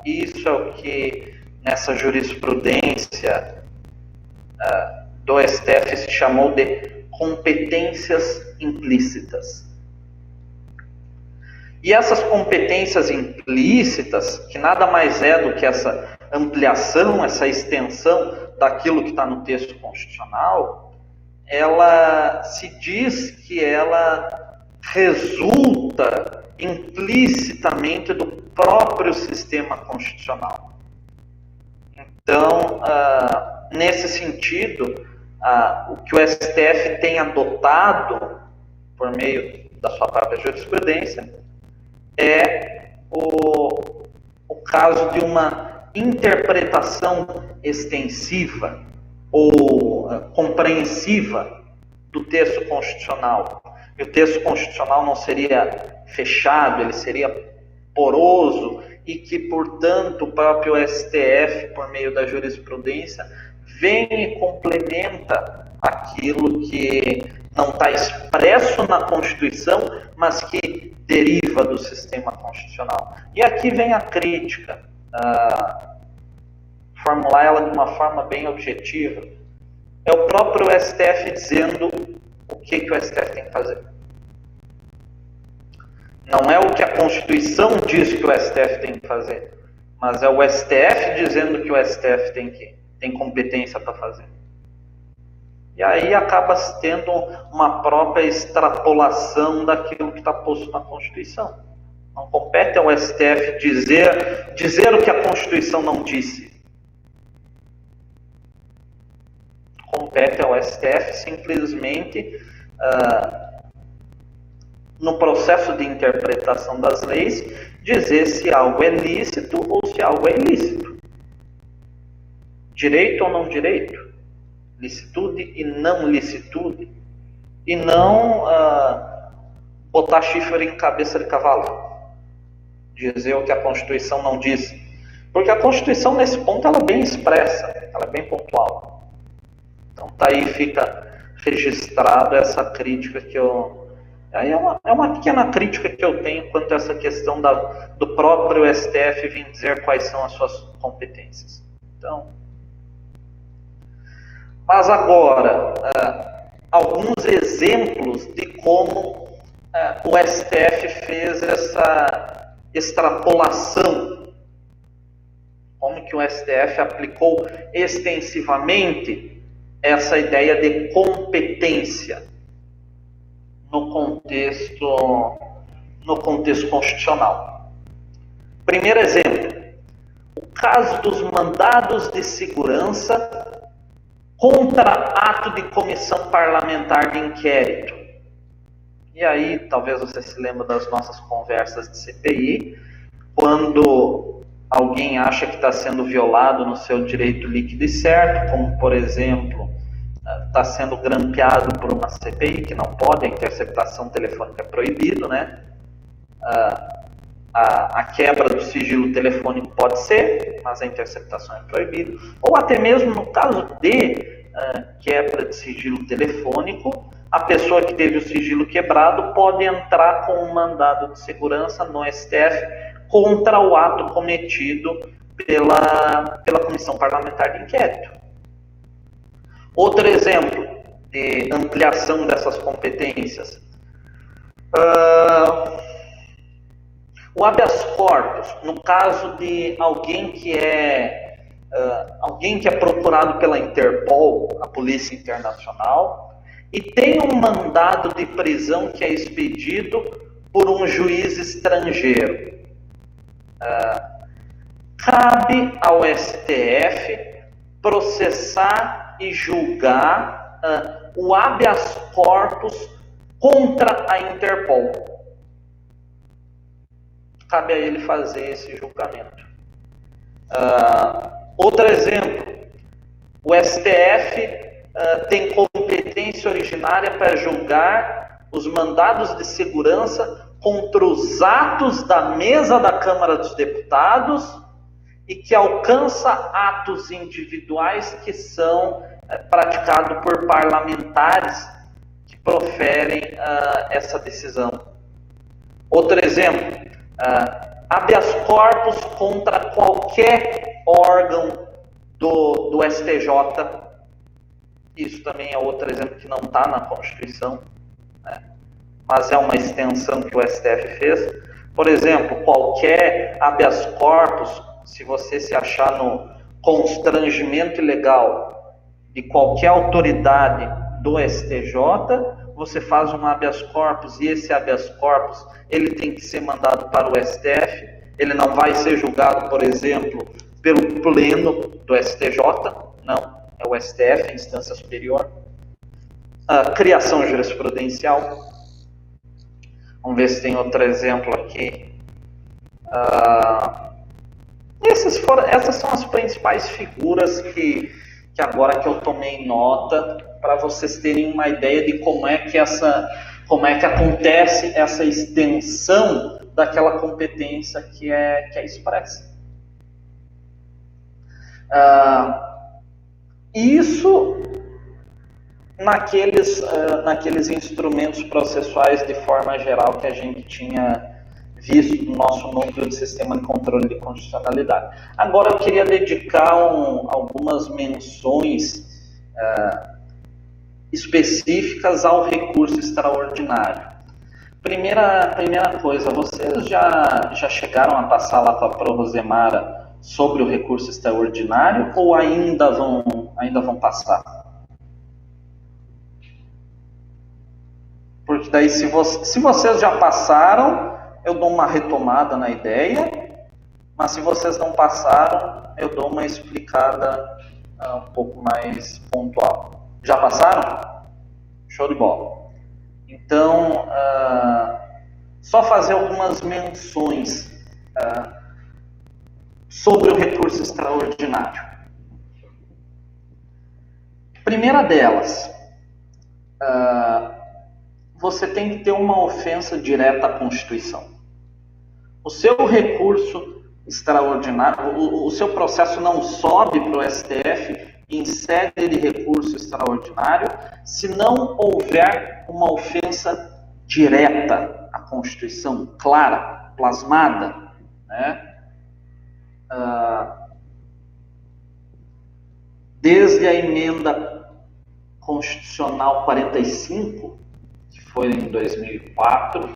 Isso é o que nessa jurisprudência do STF se chamou de competências implícitas. E essas competências implícitas, que nada mais é do que essa ampliação, essa extensão daquilo que está no texto constitucional, ela se diz que ela resulta implicitamente do próprio sistema constitucional. Então, nesse sentido, o que o STF tem adotado, por meio da sua própria jurisprudência, é o caso de uma interpretação extensiva ou compreensiva do texto constitucional. E o texto constitucional não seria fechado, ele seria poroso, e que, portanto, o próprio STF, por meio da jurisprudência, vem e complementa aquilo que não está expresso na Constituição, mas que deriva do sistema constitucional. E aqui vem a crítica, formular ela de uma forma bem objetiva. É o próprio STF dizendo o que o STF tem que fazer. Não é o que a Constituição diz que o STF tem que fazer, mas é o STF dizendo que o STF tem competência para fazer. E aí acaba tendo uma própria extrapolação daquilo que está posto na Constituição. Não compete ao STF dizer o que a Constituição não disse. Compete ao STF simplesmente, no processo de interpretação das leis, dizer se algo é lícito ou se algo é ilícito. Direito ou não direito. Licitude e não licitude. E não botar chifre em cabeça de cavalo. Dizer o que a Constituição não diz. Porque a Constituição, nesse ponto, ela é bem expressa, ela é bem pontual. Então, aí fica registrado essa crítica que eu... Aí é uma pequena crítica que eu tenho quanto a essa questão do próprio STF vir dizer quais são as suas competências. Então, mas agora, alguns exemplos de como o STF fez essa extrapolação, como que o STF aplicou extensivamente essa ideia de competência no contexto constitucional. Primeiro exemplo, o caso dos mandados de segurança contra ato de comissão parlamentar de inquérito. E aí, talvez você se lembre das nossas conversas de CPI, quando alguém acha que está sendo violado no seu direito líquido e certo, como, por exemplo, está sendo grampeado por uma CPI, que não pode, a interceptação telefônica é proibido, né? A quebra do sigilo telefônico pode ser, mas a interceptação é proibida. Ou até mesmo no caso de quebra de sigilo telefônico, a pessoa que teve o sigilo quebrado pode entrar com um mandado de segurança no STF contra o ato cometido pela Comissão Parlamentar de Inquérito. Outro exemplo de ampliação dessas competências. O habeas corpus, no caso de alguém que é procurado pela Interpol, a Polícia Internacional, e tem um mandado de prisão que é expedido por um juiz estrangeiro. Cabe ao STF processar e julgar o habeas corpus contra a Interpol. Cabe a ele fazer esse julgamento. Outro exemplo, o STF tem competência originária para julgar os mandados de segurança contra os atos da mesa da Câmara dos Deputados e que alcança atos individuais que são praticados por parlamentares que proferem essa decisão. Outro exemplo, habeas corpus contra qualquer órgão do STJ. Isso também é outro exemplo que não está na Constituição, né? Mas é uma extensão que o STF fez. Por exemplo, qualquer habeas corpus, se você se achar no constrangimento ilegal de qualquer autoridade do STJ, você faz um habeas corpus e esse habeas corpus ele tem que ser mandado para o STF, ele não vai ser julgado, por exemplo, pelo pleno do STJ, não, é o STF, a instância superior. Criação jurisprudencial. Vamos ver se tem outro exemplo aqui. Essas são as principais figuras que agora que eu tomei nota, para vocês terem uma ideia de como é que acontece essa extensão daquela competência que é expressa. Isso naqueles instrumentos processuais de forma geral que a gente tinha visto no nosso núcleo de sistema de controle de constitucionalidade. Agora eu queria dedicar algumas menções específicas ao recurso extraordinário. Primeira coisa, vocês já chegaram a passar lá com a Pro Rosemara sobre o recurso extraordinário ou ainda vão passar? Porque daí, se vocês já passaram, eu dou uma retomada na ideia, mas se vocês não passaram, eu dou uma explicada um pouco mais pontual. Já passaram? Show de bola. Então, só fazer algumas menções sobre o recurso extraordinário. Primeira delas, você tem que ter uma ofensa direta à Constituição. O seu recurso extraordinário, o seu processo não sobe para o STF em sede de recurso extraordinário se não houver uma ofensa direta à Constituição, clara, plasmada, né? Desde a emenda constitucional 45, que foi em 2004,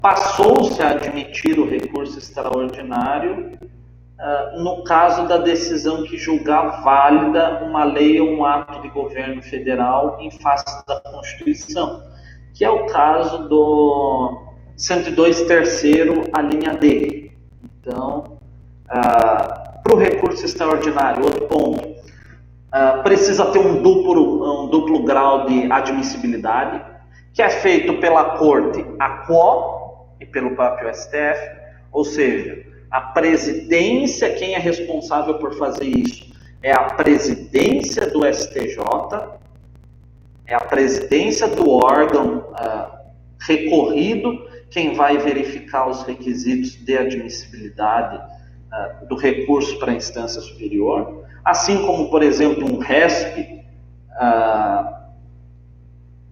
passou-se a admitir o recurso extraordinário no caso da decisão que julgar válida uma lei ou um ato de governo federal em face da Constituição, que é o caso do 102º, a linha D. Então, para o recurso extraordinário, outro ponto, precisa ter um duplo grau de admissibilidade, que é feito pela Corte AQO e pelo próprio STF, ou seja, a presidência, quem é responsável por fazer isso é a presidência do STJ, é a presidência do órgão recorrido, quem vai verificar os requisitos de admissibilidade do recurso para a instância superior, assim como, por exemplo, um RESP,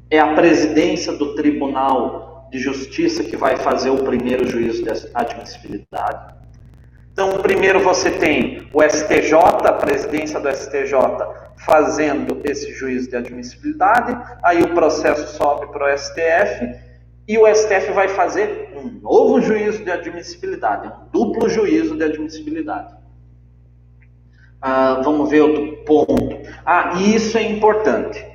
é a presidência do Tribunal de Justiça que vai fazer o primeiro juízo de admissibilidade. Então, primeiro você tem o STJ, a presidência do STJ, fazendo esse juízo de admissibilidade, aí o processo sobe para o STF, e o STF vai fazer um novo juízo de admissibilidade, um duplo juízo de admissibilidade. Vamos ver outro ponto. E isso é importante.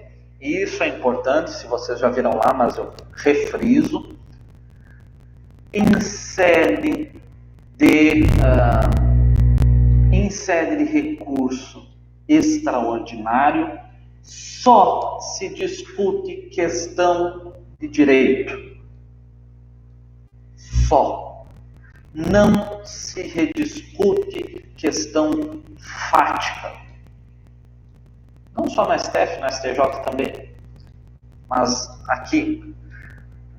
Isso é importante, se vocês já viram lá, mas eu refriso. Em sede de recurso extraordinário, só se discute questão de direito. Só. Não se rediscute questão fática. Não só no STF, no STJ também. Mas aqui,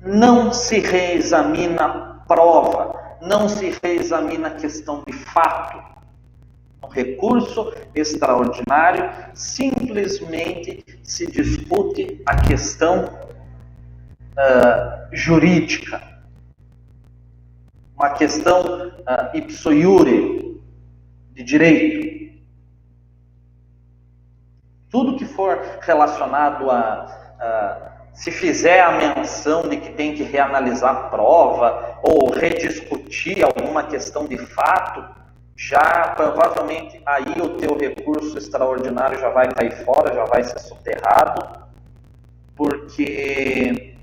não se reexamina prova, não se reexamina questão de fato. Um recurso extraordinário, simplesmente se discute a questão jurídica. Uma questão ipso iure, de direito. Tudo que for relacionado a se fizer a menção de que tem que reanalisar a prova ou rediscutir alguma questão de fato, já provavelmente aí o teu recurso extraordinário já vai cair fora, já vai ser soterrado, porque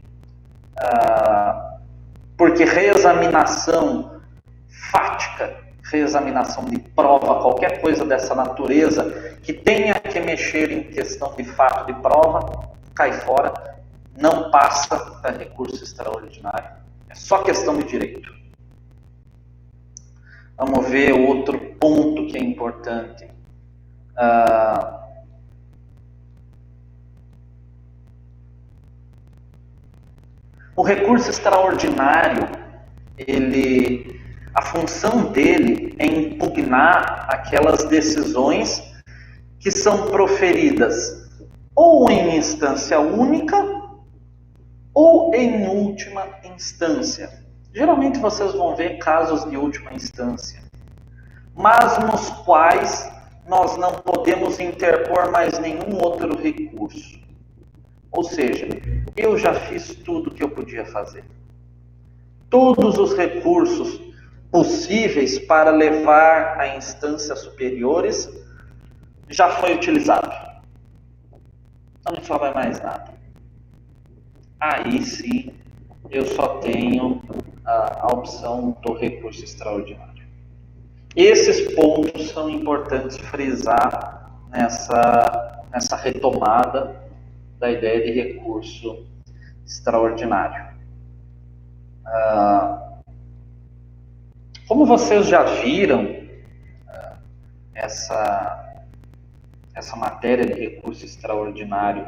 reexaminação fática, reexaminação de prova, qualquer coisa dessa natureza que tenha que mexer em questão de fato de prova, cai fora, não passa para recurso extraordinário. É só questão de direito. Vamos ver outro ponto que é importante. O recurso extraordinário, a função dele é impugnar aquelas decisões que são proferidas ou em instância única ou em última instância. Geralmente vocês vão ver casos de última instância, mas nos quais nós não podemos interpor mais nenhum outro recurso. Ou seja, eu já fiz tudo o que eu podia fazer. Todos os recursos possíveis para levar a instâncias superiores já foi utilizado. Então não sobra mais nada. Aí sim, eu só tenho a opção do recurso extraordinário. Esses pontos são importantes frisar nessa retomada da ideia de recurso extraordinário. Como vocês já viram, essa matéria de recurso extraordinário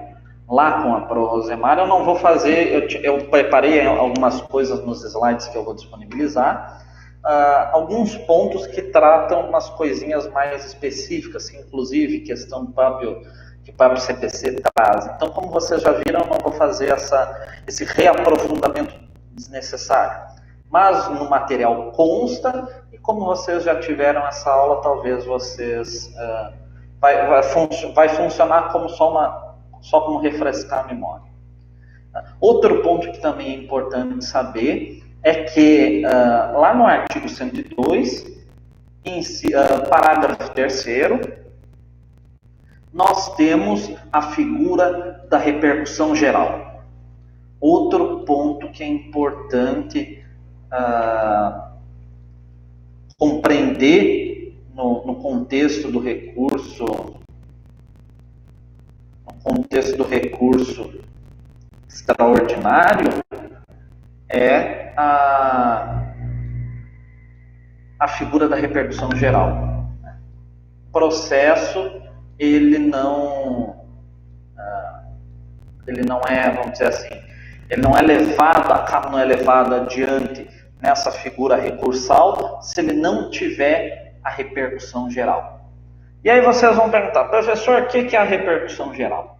lá com a Rosemar, eu não vou fazer, eu preparei algumas coisas nos slides que eu vou disponibilizar, alguns pontos que tratam umas coisinhas mais específicas, inclusive questão do que o próprio CPC traz. Então, como vocês já viram, eu não vou fazer esse reaprofundamento desnecessário. Mas no material consta, e como vocês já tiveram essa aula, talvez vocês... vai funcionar como só como refrescar a memória. Outro ponto que também é importante saber é que lá no artigo 102, parágrafo 3º, nós temos a figura da repercussão geral. Outro ponto que é importante compreender no contexto do recurso, extraordinário, é a figura da repercussão geral. O processo, ele não é, vamos dizer assim, ele não é levado adiante nessa figura recursal se ele não tiver a repercussão geral. E aí vocês vão perguntar, professor, o que é a repercussão geral?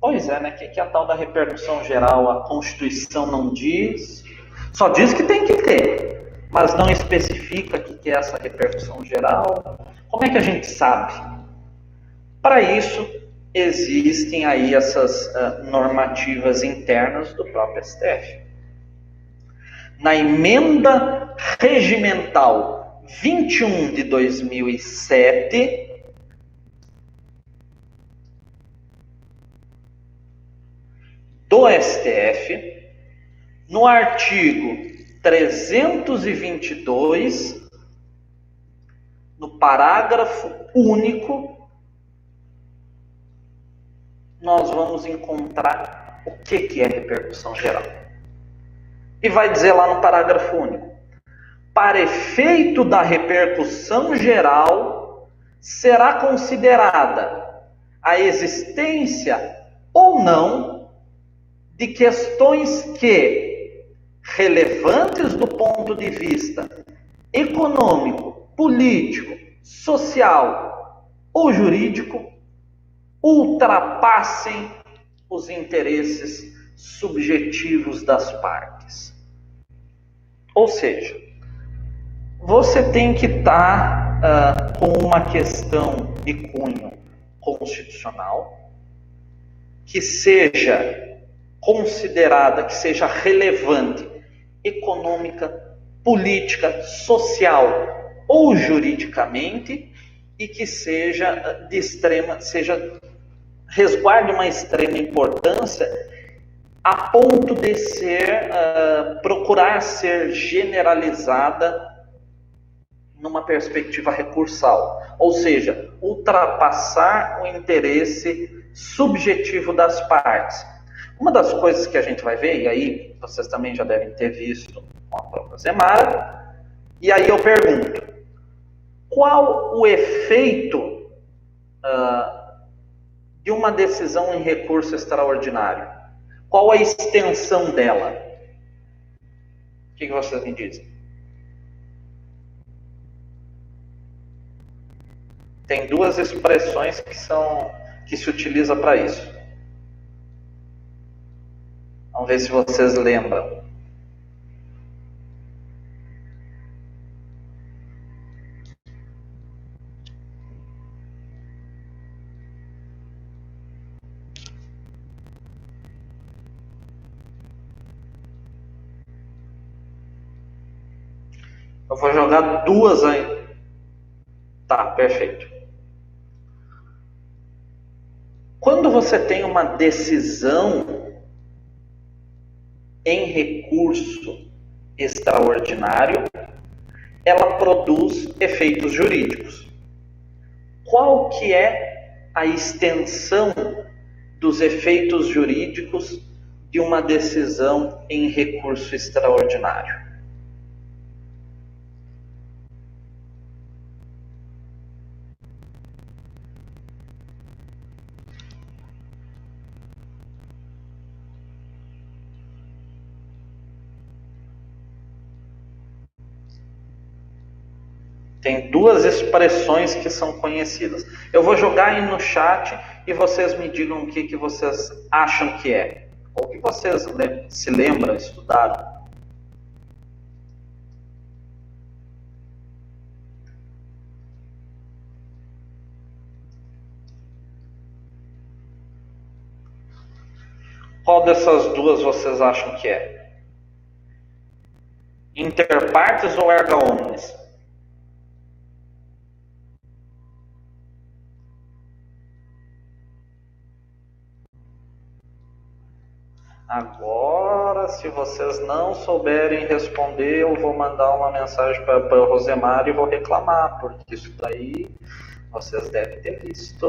Pois é, né? O que é a tal da repercussão geral? A Constituição não diz, só diz que tem que ter, mas não especifica o que é essa repercussão geral. Como é que a gente sabe? Para isso, existem aí essas normativas internas do próprio STF. Na emenda regimental 21 de 2007, do STF, no artigo 322, no parágrafo único, nós vamos encontrar o que é repercussão geral. E vai dizer lá no parágrafo único: para efeito da repercussão geral, será considerada a existência ou não de questões que, relevantes do ponto de vista econômico, político, social ou jurídico, ultrapassem os interesses subjetivos das partes. Ou seja, você tem que estar com uma questão de cunho constitucional que seja considerada que seja relevante econômica, política, social ou juridicamente e que seja de extrema, resguarde uma extrema importância a ponto de procurar ser generalizada numa perspectiva recursal, ou seja, ultrapassar o interesse subjetivo das partes. Uma das coisas que a gente vai ver, e aí vocês também já devem ter visto com a própria Zemara, e aí eu pergunto, qual o efeito de uma decisão em recurso extraordinário? Qual a extensão dela? O que vocês me dizem? Tem duas expressões que se utiliza para isso. Vamos ver se vocês lembram. Eu vou jogar duas aí. Tá, perfeito. Quando você tem uma decisão em recurso extraordinário, ela produz efeitos jurídicos. Qual que é a extensão dos efeitos jurídicos de uma decisão em recurso extraordinário? Tem duas expressões que são conhecidas. Eu vou jogar aí no chat e vocês me digam o que vocês acham que é. Ou o que vocês se lembram, estudaram. Qual dessas duas vocês acham que é? Inter partes ou erga omnes? Agora, se vocês não souberem responder, eu vou mandar uma mensagem para a Rosemar e vou reclamar, porque isso daí vocês devem ter visto.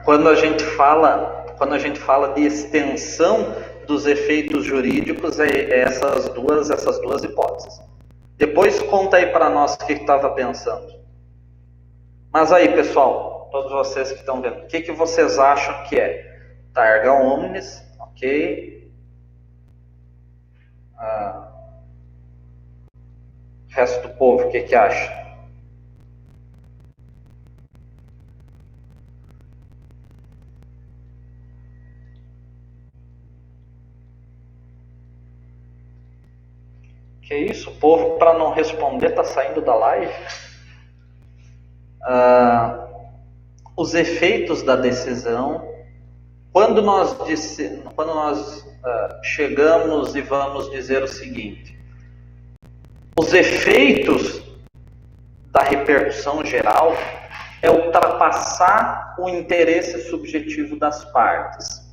Quando a gente fala de extensão dos efeitos jurídicos, é essas duas hipóteses. Depois conta aí para nós o que estava pensando. Mas aí, pessoal, todos vocês que estão vendo, o que vocês acham que é? Tá, erga omnes, ok. O resto do povo, o que acha? Que isso? O povo, para não responder, está saindo da live. Os efeitos da decisão. Quando nós chegamos e vamos dizer o seguinte: os efeitos da repercussão geral é ultrapassar o interesse subjetivo das partes.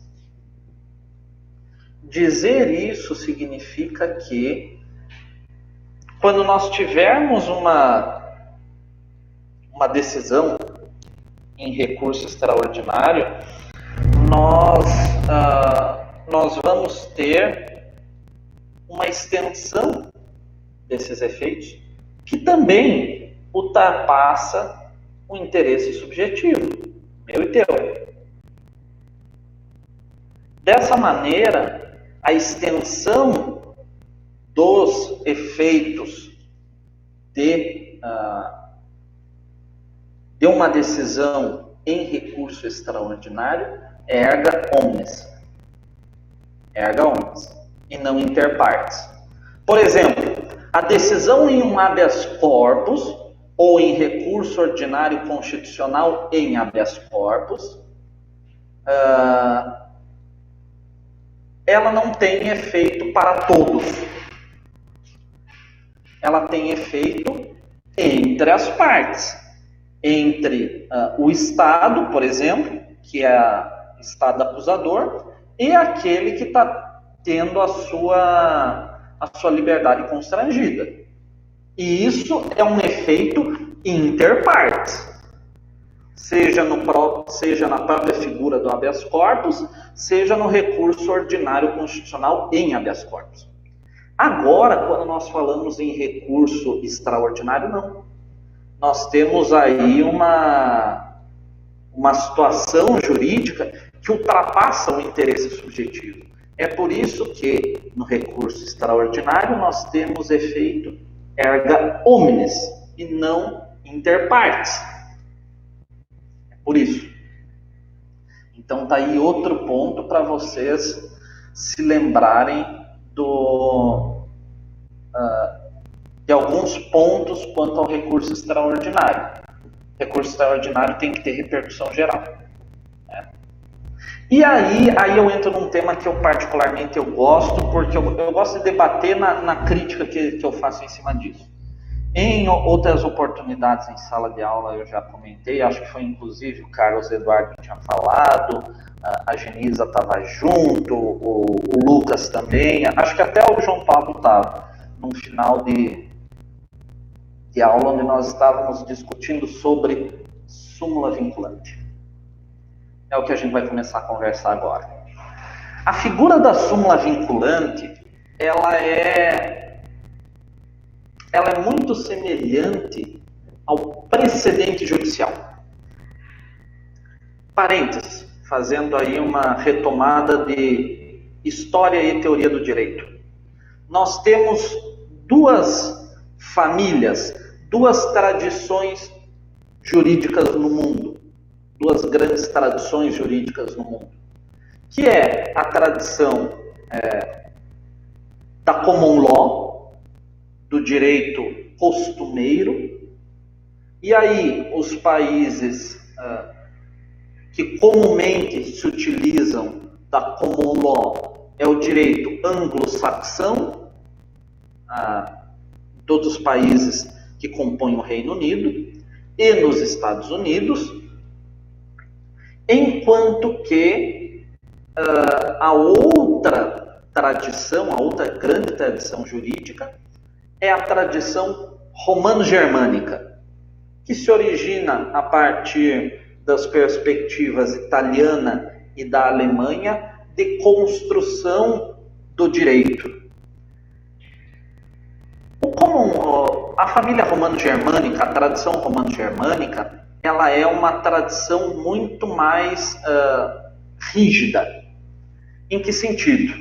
Dizer isso significa que quando nós tivermos uma decisão em recurso extraordinário, nós vamos ter uma extensão desses efeitos que também ultrapassa o interesse subjetivo, meu e teu. Dessa maneira, a extensão dos efeitos de uma decisão em recurso extraordinário é erga omnes, e não inter partes. Por exemplo, a decisão em um habeas corpus ou em recurso ordinário constitucional em habeas corpus, ela não tem efeito para todos. Ela tem efeito entre as partes. Entre o Estado, por exemplo, que é o Estado acusador, e aquele que está tendo a sua liberdade constrangida. E isso é um efeito interpartes, seja na própria figura do habeas corpus, seja no recurso ordinário constitucional em habeas corpus. Agora, quando nós falamos em recurso extraordinário, não. Nós temos aí uma situação jurídica que ultrapassa o interesse subjetivo. É por isso que, no recurso extraordinário, nós temos efeito erga omnes e não interpartes. É por isso. Então, está aí outro ponto para vocês se lembrarem de alguns pontos quanto ao recurso extraordinário. O recurso extraordinário tem que ter repercussão geral. Né? E aí eu entro num tema que eu particularmente gosto, porque eu gosto de debater na crítica que eu faço em cima disso. Em outras oportunidades em sala de aula eu já comentei, acho que foi inclusive o Carlos Eduardo que tinha falado, a Genisa estava junto, o Lucas também, acho que até o João Paulo estava, num final de aula onde nós estávamos discutindo sobre súmula vinculante. É o que a gente vai começar a conversar agora. A figura da súmula vinculante, ela é muito semelhante ao precedente judicial. Parênteses, fazendo aí uma retomada de história e teoria do direito. Nós temos duas famílias, duas tradições jurídicas no mundo, duas grandes tradições jurídicas no mundo, que é a tradição da common law, do direito costumeiro, e aí os países que comumente se utilizam da common law é o direito anglo-saxão, todos os países que compõem o Reino Unido, e nos Estados Unidos, enquanto que a outra tradição, a outra grande tradição jurídica, é a tradição romano-germânica, que se origina a partir das perspectivas italiana e da Alemanha de construção do direito. A família romano-germânica, a tradição romano-germânica, ela é uma tradição muito mais rígida. Em que sentido?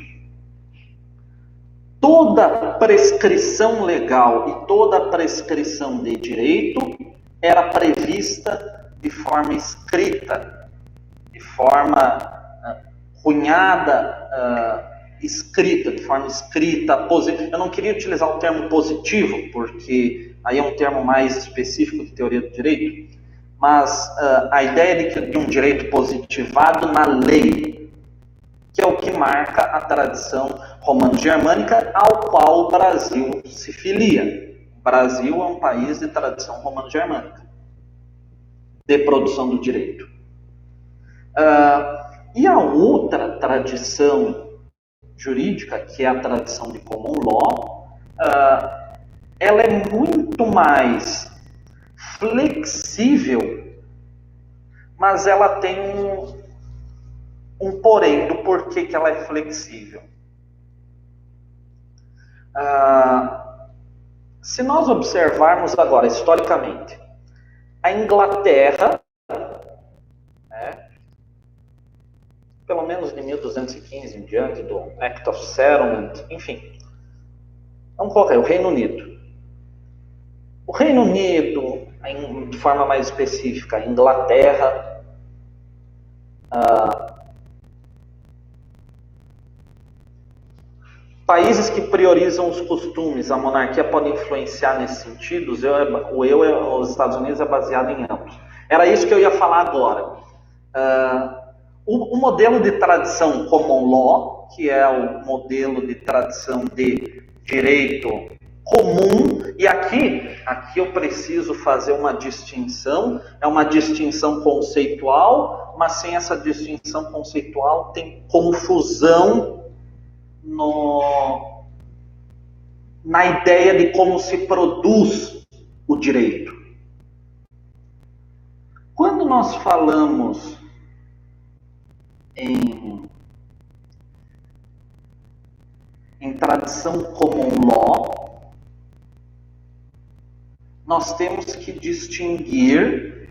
Toda prescrição legal e toda prescrição de direito era prevista de forma escrita, de forma cunhada, escrita, de forma escrita, positiva. Eu não queria utilizar o termo positivo, porque aí é um termo mais específico de teoria do direito, mas a ideia de um direito positivado na lei, que é o que marca a tradição romano-germânica, ao qual o Brasil se filia. O Brasil é um país de tradição romano-germânica, de produção do direito. E a outra tradição jurídica, que é a tradição de common law, ela é muito mais flexível, mas ela tem um porém do porquê que ela é flexível. Se nós observarmos agora, historicamente, a Inglaterra, pelo menos de 1215 em diante, do Act of Settlement, enfim, vamos colocar aí, o Reino Unido. O Reino Unido, de forma mais específica, a Inglaterra, países que priorizam os costumes, a monarquia pode influenciar nesse sentido. Os Estados Unidos é baseado em ambos. Era isso que eu ia falar agora. O modelo de tradição common law, que é o modelo de tradição de direito comum, e aqui eu preciso fazer uma distinção, é uma distinção conceitual, mas sem essa distinção conceitual tem confusão na ideia de como se produz o direito. Quando nós falamos em tradição common law, nós temos que distinguir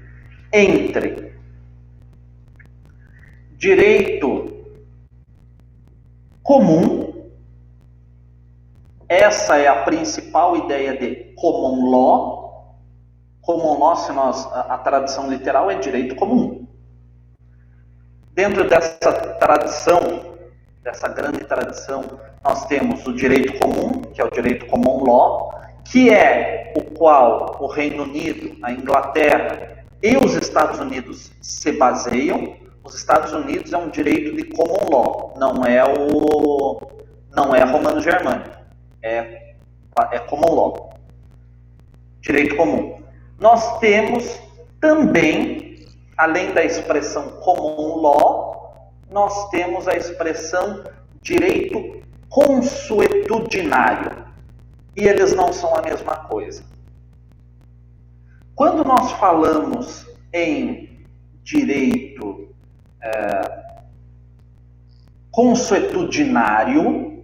entre direito comum, essa é a principal ideia de common law. Common law, a tradução literal é direito comum. Dentro dessa tradição, dessa grande tradição, nós temos o direito comum, que é o direito common law, que é o qual o Reino Unido, a Inglaterra e os Estados Unidos se baseiam. Os Estados Unidos é um direito de common law, não é romano-germânico, é common law, direito comum. Nós temos também, além da expressão common law, nós temos a expressão direito consuetudinário. E eles não são a mesma coisa. Quando nós falamos em direito consuetudinário,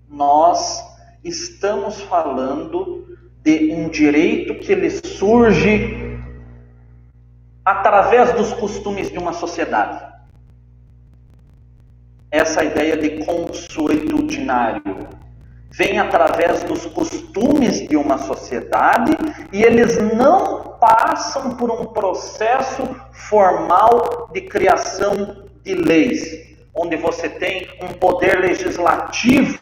nós estamos falando de um direito que ele surge através dos costumes de uma sociedade. Essa ideia de consuetudinário vem através dos costumes de uma sociedade e eles não passam por um processo formal de criação de leis, onde você tem um poder legislativo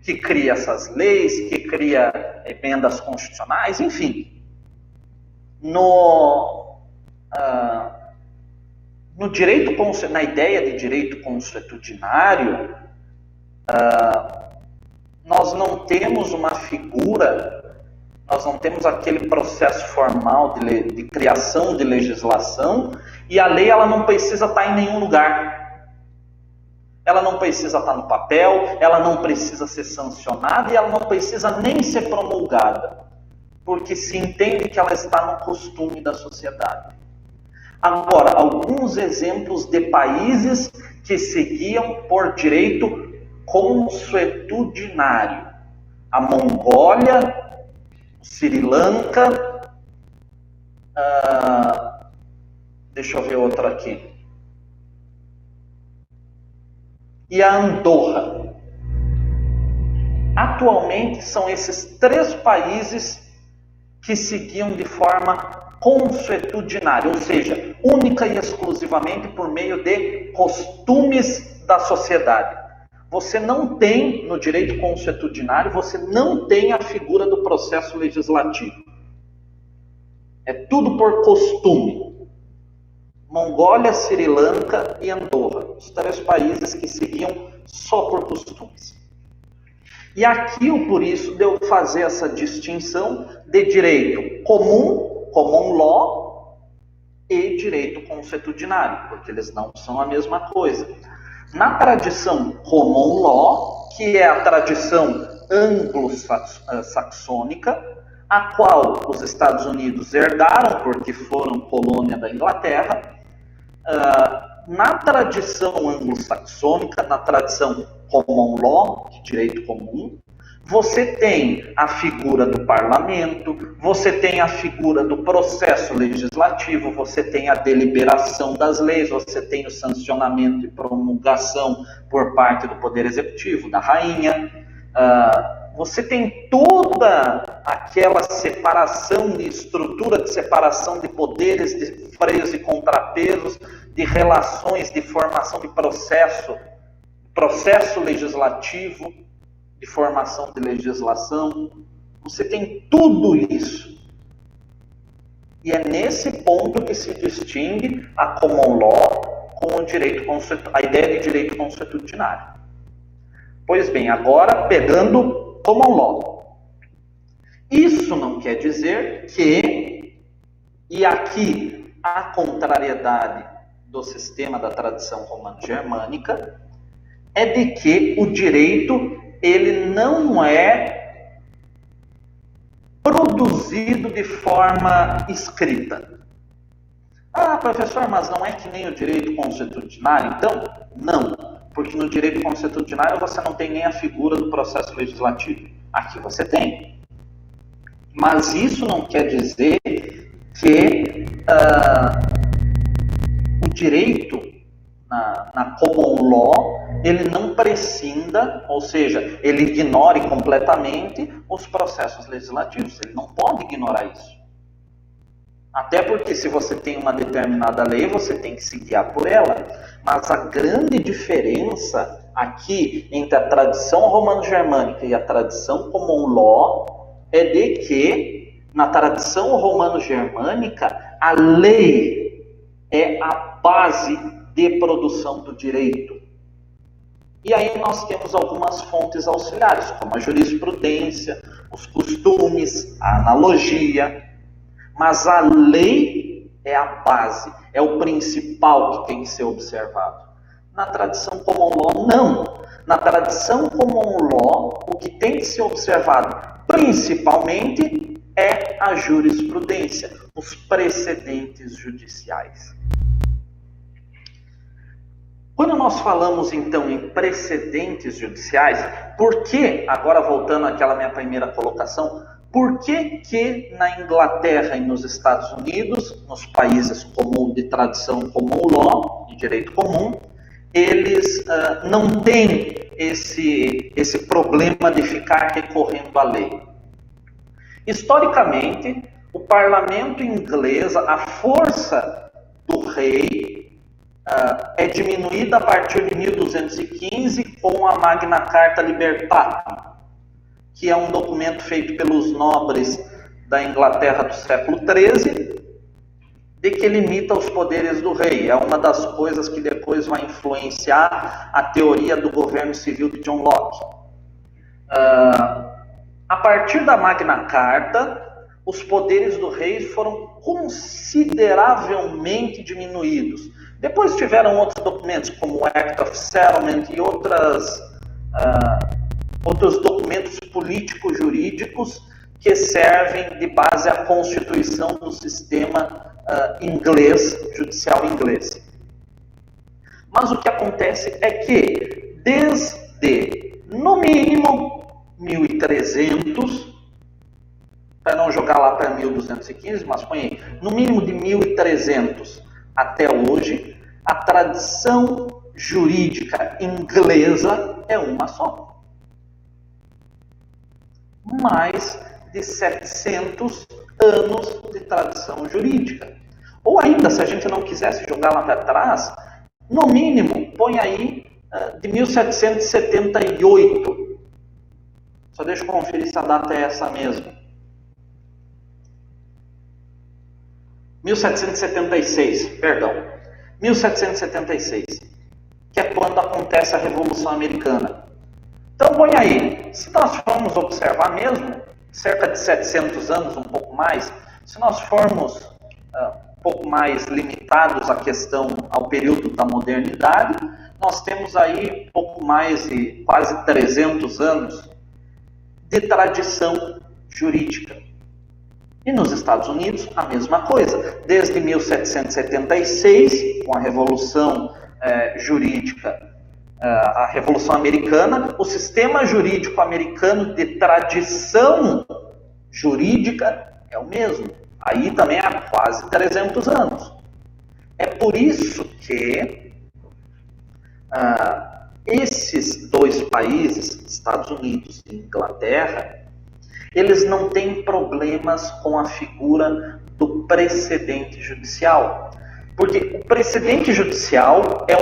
que cria essas leis, que cria emendas constitucionais, enfim. Na ideia de direito consuetudinário, nós não temos uma figura, nós não temos aquele processo formal de criação de legislação, e a lei ela não precisa estar em nenhum lugar. Ela não precisa estar no papel, ela não precisa ser sancionada e ela não precisa nem ser promulgada, porque se entende que ela está no costume da sociedade. Agora, alguns exemplos de países que seguiam por direito consuetudinário: a Mongólia, Sri Lanka, deixa eu ver outra aqui, e a Andorra. Atualmente são esses 3 países que seguiam de forma consuetudinária, ou seja, única e exclusivamente por meio de costumes da sociedade. Você não tem, no direito consuetudinário, você não tem a figura do processo legislativo. É tudo por costume. Mongólia, Sri Lanka e Andorra, os 3 países que seguiam só por costumes. E aqui, por isso, devo fazer essa distinção de direito comum, common law, e direito consuetudinário, porque eles não são a mesma coisa. Na tradição common law, que é a tradição anglo-saxônica, a qual os Estados Unidos herdaram porque foram colônia da Inglaterra, na tradição anglo-saxônica, na tradição common law, de direito comum, você tem a figura do parlamento, você tem a figura do processo legislativo, você tem a deliberação das leis, você tem o sancionamento e promulgação por parte do Poder Executivo, da rainha. Você tem toda aquela separação de estrutura, de separação de poderes, de freios e contrapesos, de relações, de formação de processo processo legislativo, de formação de legislação, você tem tudo isso. E é nesse ponto que se distingue a common law com o direito a ideia de direito consuetudinário. Pois bem, agora pegando common law. Isso não quer dizer que, e aqui a contrariedade do sistema da tradição romano-germânica, é de que o direito ele não é produzido de forma escrita. Ah, professor, mas não é que nem o direito consuetudinário? Então, não, porque no direito consuetudinário você não tem nem a figura do processo legislativo. Aqui você tem. Mas isso não quer dizer que o direito na common law ele não prescinda, ou seja, ele ignore completamente os processos legislativos. Ele não pode ignorar isso. Até porque se você tem uma determinada lei, você tem que se guiar por ela. Mas a grande diferença aqui entre a tradição romano-germânica e a tradição common law é de que na tradição romano-germânica a lei é a base de produção do direito. E aí nós temos algumas fontes auxiliares, como a jurisprudência, os costumes, a analogia. Mas a lei é a base, é o principal que tem que ser observado. Na tradição common law, não. Na tradição common law, o que tem que ser observado principalmente é a jurisprudência, os precedentes judiciais. Quando nós falamos então em precedentes judiciais, por que, agora voltando àquela minha primeira colocação, por que na Inglaterra e nos Estados Unidos, nos países de tradição common law, de direito comum, eles não têm esse problema de ficar recorrendo à lei? Historicamente, o parlamento inglês, a força do rei, é diminuída a partir de 1215 com a Magna Carta Libertatum, que é um documento feito pelos nobres da Inglaterra do século XIII, de que limita os poderes do rei. É uma das coisas que depois vai influenciar a teoria do governo civil de John Locke. A partir da Magna Carta, os poderes do rei foram consideravelmente diminuídos. Depois tiveram outros documentos, como o Act of Settlement e outros documentos político-jurídicos que servem de base à constituição do sistema inglês, judicial inglês. Mas o que acontece é que, desde, no mínimo, 1300, para não jogar lá para 1215, mas põe aí, no mínimo de 1300 até hoje, a tradição jurídica inglesa é uma só. Mais de 700 anos de tradição jurídica. Ou ainda, se a gente não quisesse jogar lá para trás, no mínimo, põe aí de 1778. Só deixa eu conferir se a data é essa mesmo. 1776, perdão. 1776, que é quando acontece a Revolução Americana. Então, põe aí, se nós formos observar mesmo, cerca de 700 anos, um pouco mais, se nós formos um pouco mais limitados à questão, ao período da modernidade, nós temos aí um pouco mais de quase 300 anos de tradição jurídica. E nos Estados Unidos, a mesma coisa. Desde 1776, com a Revolução Jurídica, a Revolução Americana, o sistema jurídico americano de tradição jurídica é o mesmo. Aí também há quase 300 anos. É por isso que esses dois países, Estados Unidos e Inglaterra, eles não têm problemas com a figura do precedente judicial. Porque o precedente judicial é,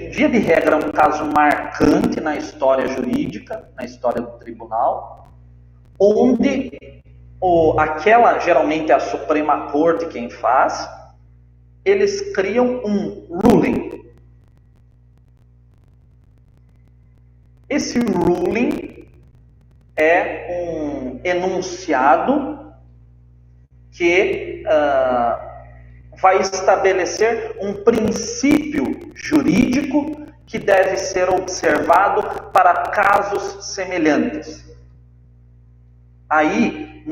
via de regra, um caso marcante na história jurídica, na história do tribunal, onde geralmente é a Suprema Corte quem faz, eles criam um ruling. Esse ruling é um enunciado que vai estabelecer um princípio jurídico que deve ser observado para casos semelhantes. Aí,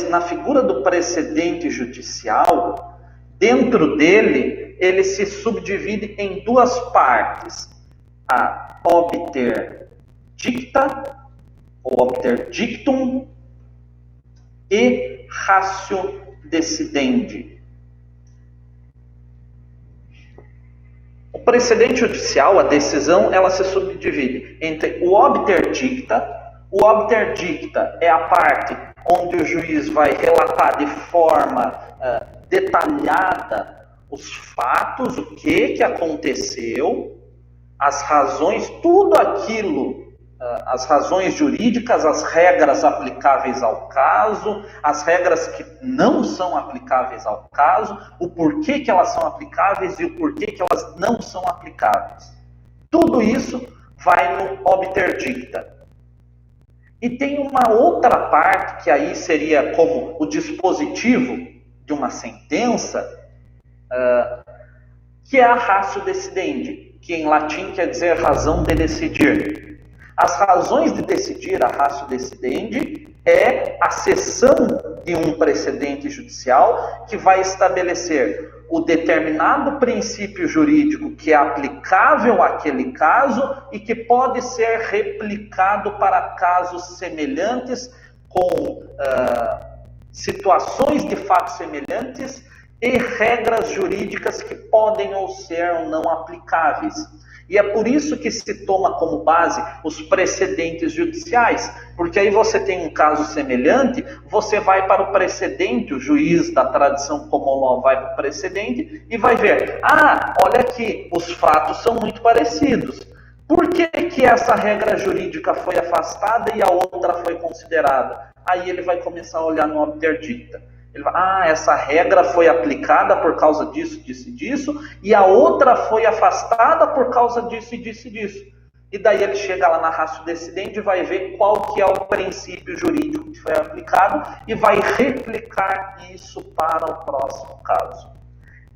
na figura do precedente judicial, dentro dele, ele se subdivide em duas partes: a obter dicta, ou obter dictum, e ratio decidendi. O precedente judicial, a decisão, ela se subdivide entre o obter dicta. O obter dicta é a parte onde o juiz vai relatar de forma detalhada os fatos, o que aconteceu, as razões, tudo aquilo, as razões jurídicas, as regras aplicáveis ao caso, as regras que não são aplicáveis ao caso, o porquê que elas são aplicáveis e o porquê que elas não são aplicáveis. Tudo isso vai no obter dicta. E tem uma outra parte que aí seria como o dispositivo de uma sentença, que é a ratio decidendi, que em latim quer dizer razão de decidir. As razões de decidir, a ratio decidendi, é a seção de um precedente judicial que vai estabelecer o determinado princípio jurídico que é aplicável àquele caso e que pode ser replicado para casos semelhantes, com situações de fato semelhantes e regras jurídicas que podem ou ser ou não aplicáveis. E é por isso que se toma como base os precedentes judiciais, porque aí você tem um caso semelhante, você vai para o precedente, o juiz da tradição common law vai para o precedente e vai ver, olha aqui, os fatos são muito parecidos. Por que essa regra jurídica foi afastada e a outra foi considerada? Aí ele vai começar a olhar no obter dicta. Ele vai, essa regra foi aplicada por causa disso, disso e disso, e a outra foi afastada por causa disso e disso e disso. E daí ele chega lá na ratio decidendi e vai ver qual que é o princípio jurídico que foi aplicado e vai replicar isso para o próximo caso.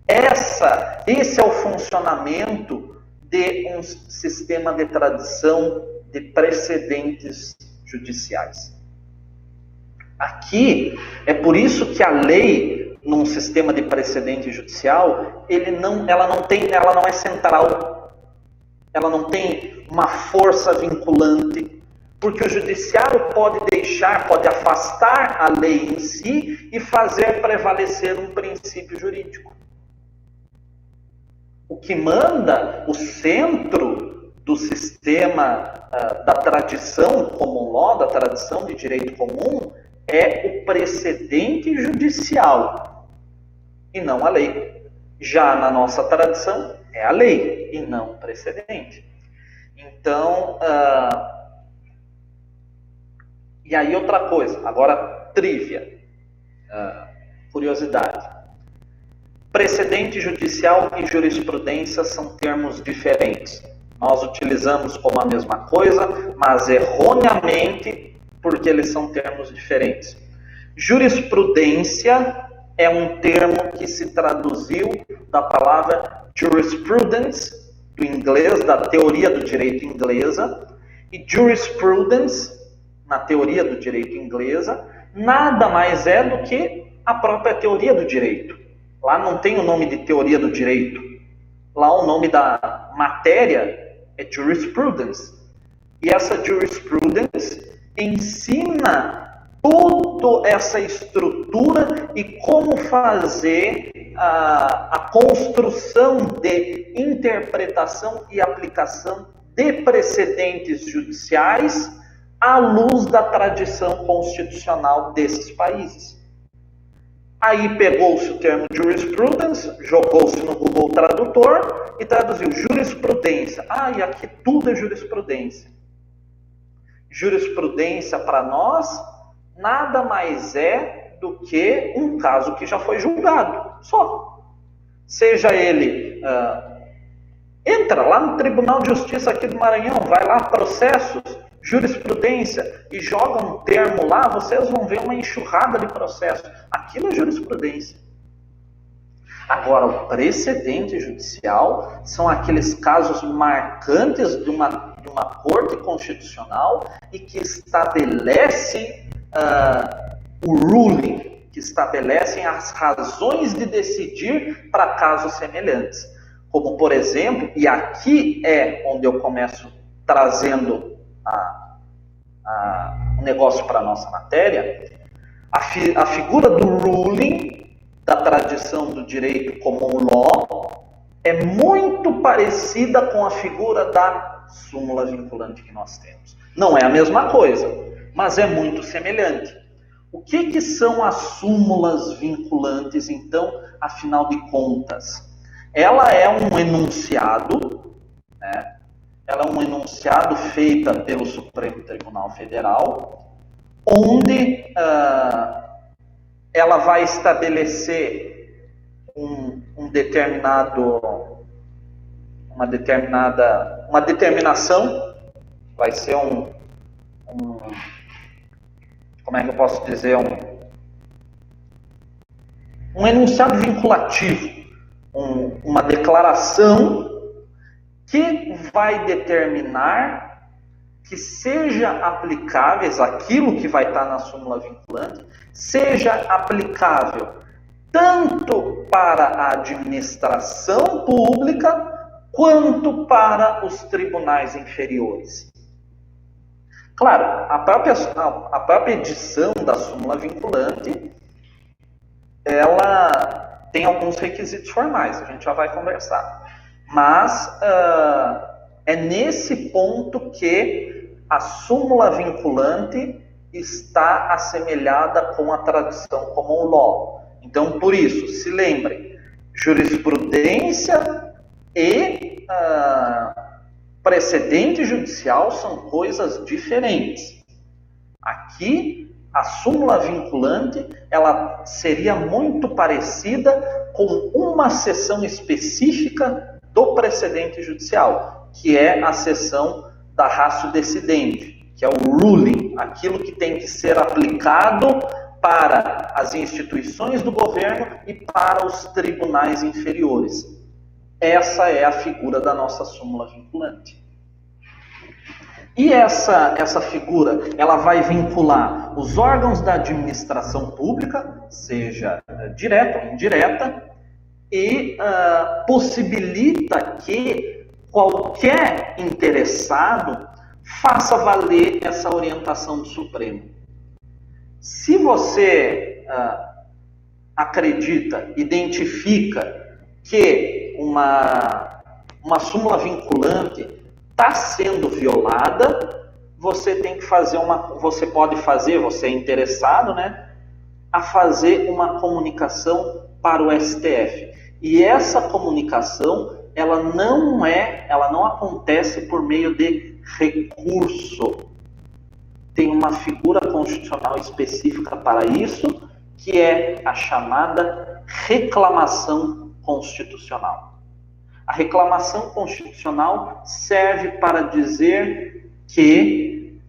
Esse é o funcionamento de um sistema de tradição de precedentes judiciais. Aqui, é por isso que a lei, num sistema de precedente judicial, ela não é central, ela não tem uma força vinculante, porque o judiciário pode afastar a lei em si e fazer prevalecer um princípio jurídico. O que manda, o centro do sistema da tradição common law, da tradição de direito comum, é o precedente judicial e não a lei. Já na nossa tradição, é a lei e não o precedente. Então, e aí outra coisa, agora trivia, curiosidade. Precedente judicial e jurisprudência são termos diferentes. Nós utilizamos como a mesma coisa, mas erroneamente, porque eles são termos diferentes. Jurisprudência é um termo que se traduziu da palavra jurisprudence, do inglês, da teoria do direito inglesa, e jurisprudence, na teoria do direito inglesa, nada mais é do que a própria teoria do direito. Lá não tem o nome de teoria do direito. Lá o nome da matéria é jurisprudence. E essa jurisprudence ensina toda essa estrutura e como fazer a construção de interpretação e aplicação de precedentes judiciais à luz da tradição constitucional desses países. Aí pegou-se o termo jurisprudence, jogou-se no Google Tradutor e traduziu jurisprudência. E aqui tudo é jurisprudência. Jurisprudência para nós nada mais é do que um caso que já foi julgado, só. Seja ele, entra lá no Tribunal de Justiça aqui do Maranhão, vai lá, processos, jurisprudência, e joga um termo lá, vocês vão ver uma enxurrada de processos. Aquilo é jurisprudência. Agora, o precedente judicial são aqueles casos marcantes de uma corte constitucional e que estabelecem o ruling, que estabelecem as razões de decidir para casos semelhantes. Como, por exemplo, e aqui é onde eu começo trazendo o negócio para a nossa matéria, a figura do ruling, da tradição do direito common law, é muito parecida com a figura da súmula vinculante que nós temos. Não é a mesma coisa, mas é muito semelhante. O que são as súmulas vinculantes, então, afinal de contas? Ela é um enunciado, né? Ela é um enunciado feita pelo Supremo Tribunal Federal, onde ela vai estabelecer uma determinação, vai ser como é que eu posso dizer, um enunciado vinculativo, uma declaração que vai determinar que seja aplicáveis aquilo que vai estar na súmula vinculante, seja aplicável tanto para a administração pública quanto para os tribunais inferiores. Claro, a própria edição da súmula vinculante, ela tem alguns requisitos formais, a gente já vai conversar. Mas é nesse ponto que a súmula vinculante está assemelhada com a tradição common law. Então, por isso, se lembrem, jurisprudência e precedente judicial são coisas diferentes. Aqui, a súmula vinculante, ela seria muito parecida com uma seção específica do precedente judicial, que é a seção da ratio decidente, que é o ruling, aquilo que tem que ser aplicado para as instituições do governo e para os tribunais inferiores. Essa é a figura da nossa súmula vinculante. E essa figura, ela vai vincular os órgãos da administração pública, seja direta ou indireta, e possibilita que qualquer interessado faça valer essa orientação do Supremo. Se você acredita, identifica que uma súmula vinculante está sendo violada, você tem que fazer você é interessado, né, a fazer uma comunicação para o STF. E essa comunicação, ela não acontece por meio de recurso. Tem uma figura constitucional específica para isso, que é a chamada reclamação constitucional. A reclamação constitucional serve para dizer que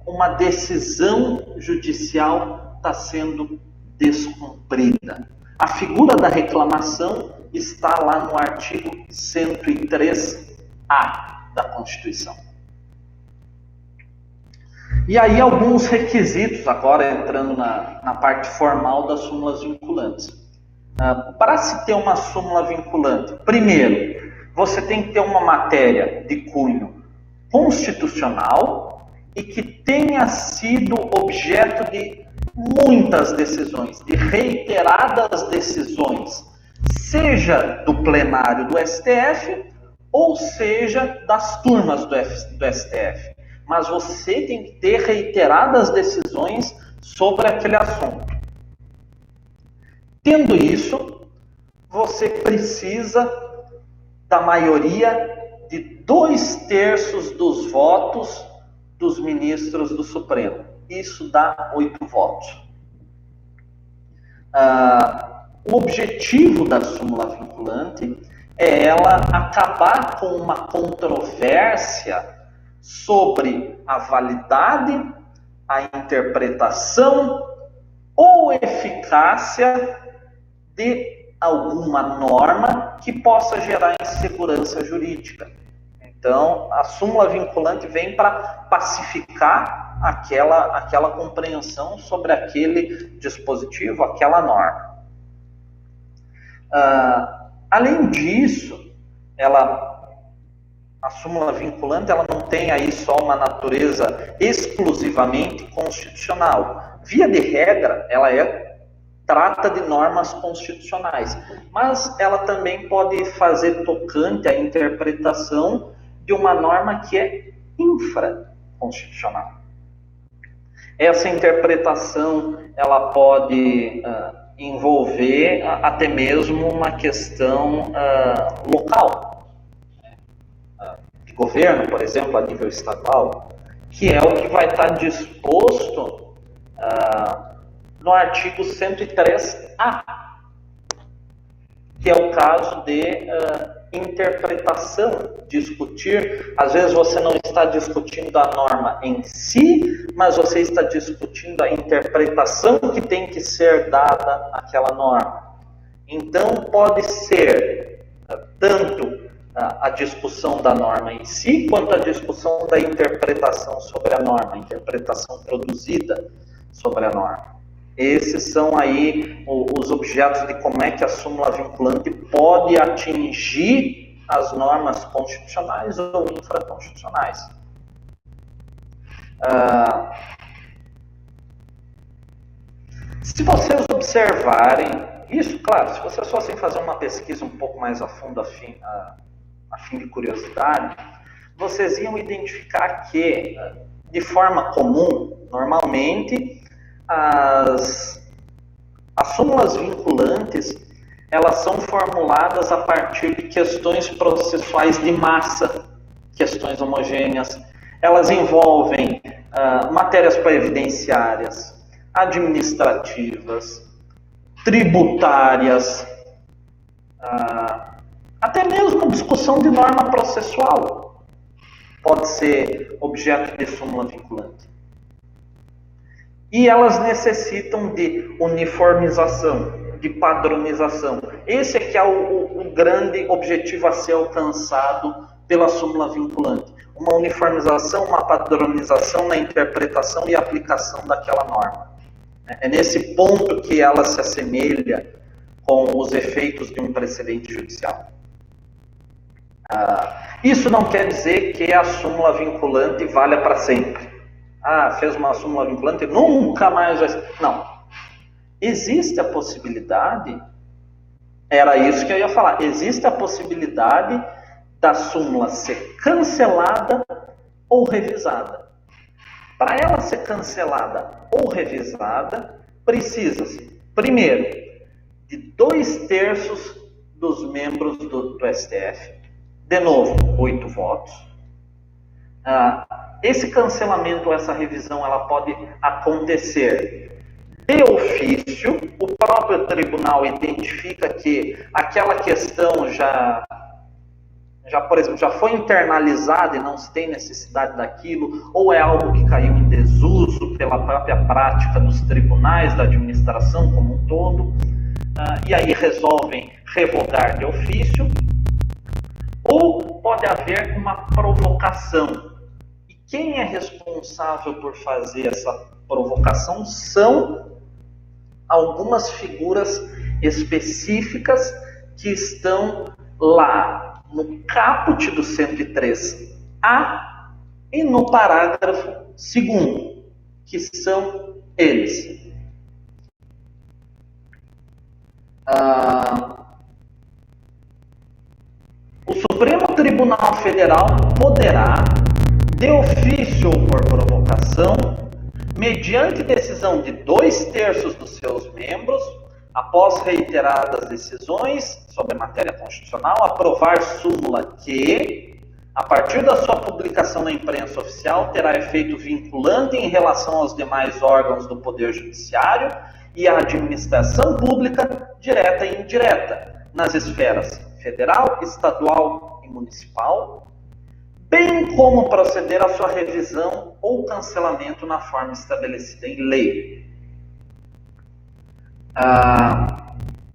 uma decisão judicial está sendo descumprida. A figura da reclamação está lá no artigo 103A da Constituição. E aí alguns requisitos, agora entrando na parte formal das súmulas vinculantes. Para se ter uma súmula vinculante, primeiro, você tem que ter uma matéria de cunho constitucional e que tenha sido objeto de muitas decisões, de reiteradas decisões, seja do plenário do STF ou seja das turmas do STF. Mas você tem que ter reiteradas decisões sobre aquele assunto. Tendo isso, você precisa da maioria de 2/3 dos votos dos ministros do Supremo. Isso dá 8 votos. O objetivo da súmula vinculante é ela acabar com uma controvérsia sobre a validade, a interpretação ou eficácia de alguma norma que possa gerar insegurança jurídica. Então, a súmula vinculante vem para pacificar aquela compreensão sobre aquele dispositivo, aquela norma. Além disso, a súmula vinculante ela não tem aí só uma natureza exclusivamente constitucional. Via de regra, ela trata de normas constitucionais, mas ela também pode fazer tocante à interpretação de uma norma que é infraconstitucional. Essa interpretação ela pode envolver até mesmo uma questão local, de governo, por exemplo, a nível estadual, que é o que vai estar disposto no artigo 103A, que é o caso de interpretação, discutir. Às vezes você não está discutindo a norma em si, mas você está discutindo a interpretação que tem que ser dada àquela norma. Então pode ser tanto a discussão da norma em si, quanto a discussão da interpretação sobre a norma, a interpretação produzida sobre a norma. Esses são aí os objetos de como é que a súmula vinculante pode atingir as normas constitucionais ou infraconstitucionais. Se vocês observarem, isso, claro, se vocês fossem fazer uma pesquisa um pouco mais a fundo, a fim de curiosidade, vocês iam identificar que, de forma comum, normalmente, as súmulas vinculantes, elas são formuladas a partir de questões processuais de massa, questões homogêneas. Elas envolvem matérias previdenciárias, administrativas, tributárias, até mesmo discussão de norma processual pode ser objeto de súmula vinculante. E elas necessitam de uniformização, de padronização. Esse é que é o grande objetivo a ser alcançado pela súmula vinculante. Uma uniformização, uma padronização na interpretação e aplicação daquela norma. É nesse ponto que ela se assemelha com os efeitos de um precedente judicial. Isso não quer dizer que a súmula vinculante valha para sempre. Fez uma súmula vinculante e nunca mais vai... Não. Existe a possibilidade, era isso que eu ia falar, existe a possibilidade da súmula ser cancelada ou revisada. Para ela ser cancelada ou revisada, precisa-se, primeiro, de 2/3 dos membros do STF, de novo, 8 votos. Esse cancelamento, essa revisão, ela pode acontecer de ofício. O próprio tribunal identifica que aquela questão por exemplo, já foi internalizada e não se tem necessidade daquilo, ou é algo que caiu em desuso pela própria prática dos tribunais da administração como um todo, e aí resolvem revogar de ofício, ou pode haver uma provocação. Quem é responsável por fazer essa provocação são algumas figuras específicas que estão lá no caput do 103A e no parágrafo 2º, que são eles. O Supremo Tribunal Federal poderá, de ofício ou por provocação, mediante decisão de 2/3 dos seus membros, após reiteradas decisões sobre matéria constitucional, aprovar súmula que, a partir da sua publicação na imprensa oficial, terá efeito vinculante em relação aos demais órgãos do Poder Judiciário e à administração pública, direta e indireta, nas esferas federal, estadual e municipal, bem como proceder à sua revisão ou cancelamento na forma estabelecida em lei.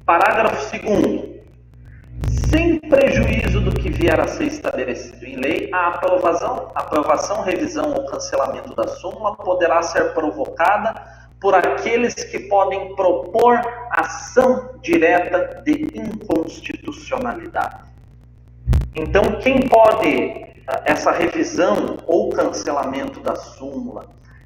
Parágrafo 2º. Sem prejuízo do que vier a ser estabelecido em lei, a aprovação, revisão ou cancelamento da súmula poderá ser provocada por aqueles que podem propor ação direta de inconstitucionalidade. Então, quem pode, essa revisão ou cancelamento da súmula,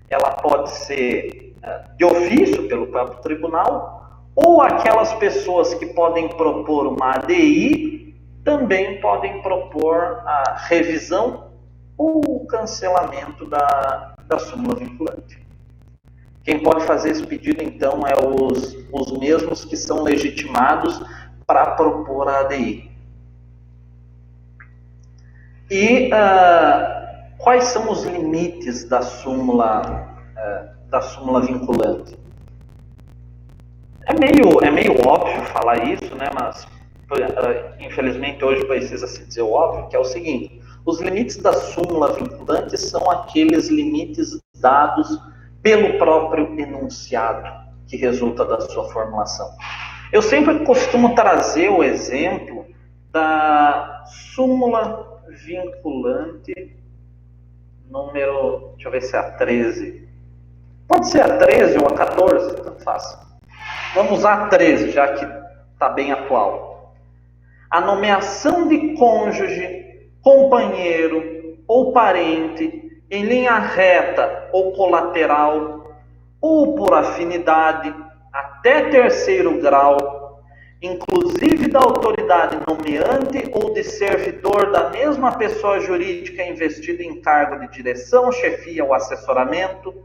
ela pode ser de ofício pelo próprio tribunal, ou aquelas pessoas que podem propor uma ADI também podem propor a revisão ou o cancelamento da súmula vinculante. Quem pode fazer esse pedido, então, é os mesmos que são legitimados para propor a ADI. E quais são os limites da súmula vinculante? É meio óbvio falar isso, né? Mas infelizmente hoje precisa se dizer o óbvio, que é o seguinte: os limites da súmula vinculante são aqueles limites dados pelo próprio enunciado que resulta da sua formulação. Eu sempre costumo trazer o exemplo da súmula vinculante número, deixa eu ver se é a 13. Pode ser a 13 ou a 14, tanto faz. Vamos usar a 13, já que está bem atual. A nomeação de cônjuge, companheiro ou parente em linha reta ou colateral ou por afinidade até terceiro grau, inclusive da autoridade nomeante ou de servidor da mesma pessoa jurídica investida em cargo de direção, chefia ou assessoramento,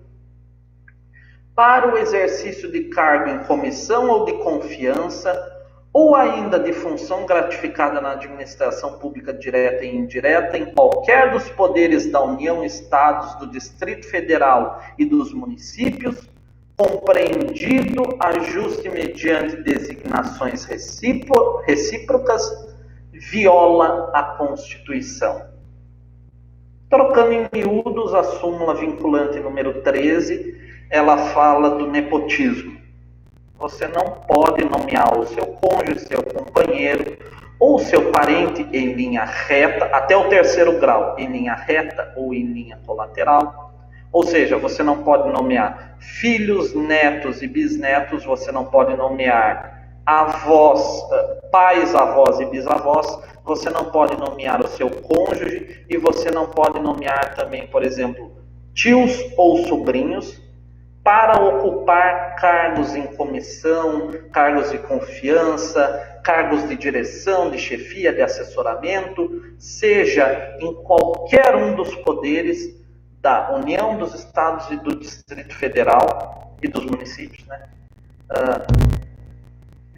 para o exercício de cargo em comissão ou de confiança, ou ainda de função gratificada na administração pública direta e indireta em qualquer dos poderes da União, Estados, do Distrito Federal e dos municípios, compreendido ajuste mediante designações recíprocas, viola a Constituição. Trocando em miúdos, a súmula vinculante número 13, ela fala do nepotismo. Você não pode nomear o seu cônjuge, seu companheiro ou seu parente em linha reta, até o terceiro grau, em linha reta ou em linha colateral. Ou seja, você não pode nomear filhos, netos e bisnetos, você não pode nomear avós, pais, avós e bisavós, você não pode nomear o seu cônjuge e você não pode nomear também, por exemplo, tios ou sobrinhos, para ocupar cargos em comissão, cargos de confiança, cargos de direção, de chefia, de assessoramento, seja em qualquer um dos poderes da União, dos Estados e do Distrito Federal e dos municípios, né?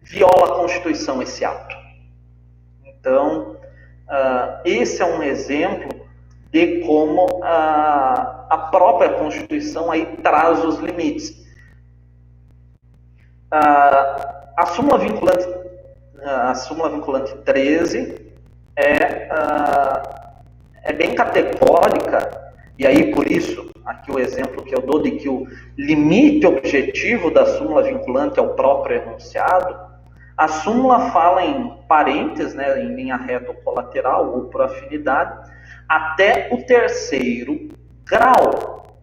Viola a Constituição esse ato. Então, esse é um exemplo de como a própria Constituição aí traz os limites. A súmula vinculante 13 é bem categórica, e aí por isso, aqui o exemplo que eu dou de que o limite objetivo da súmula vinculante é o próprio enunciado. A súmula fala em parentes, né, em linha reta ou colateral ou por afinidade, até o terceiro grau.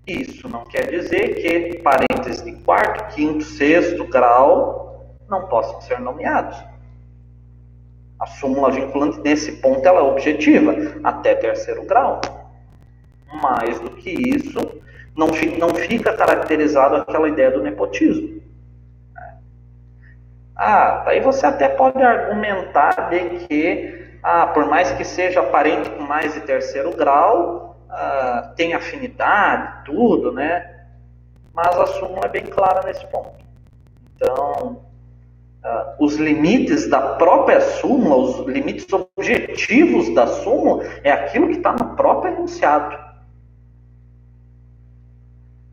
Isso não quer dizer que parentes de quarto, quinto, sexto grau não possam ser nomeados. A súmula vinculante, nesse ponto, ela é objetiva, até terceiro grau. Mais do que isso, não fica caracterizado aquela ideia do nepotismo. Daí você até pode argumentar de que por mais que seja parente com mais de terceiro grau, tem afinidade, tudo, né? Mas a súmula é bem clara nesse ponto. Então, os limites da própria súmula, os limites objetivos da súmula, é aquilo que está no próprio enunciado.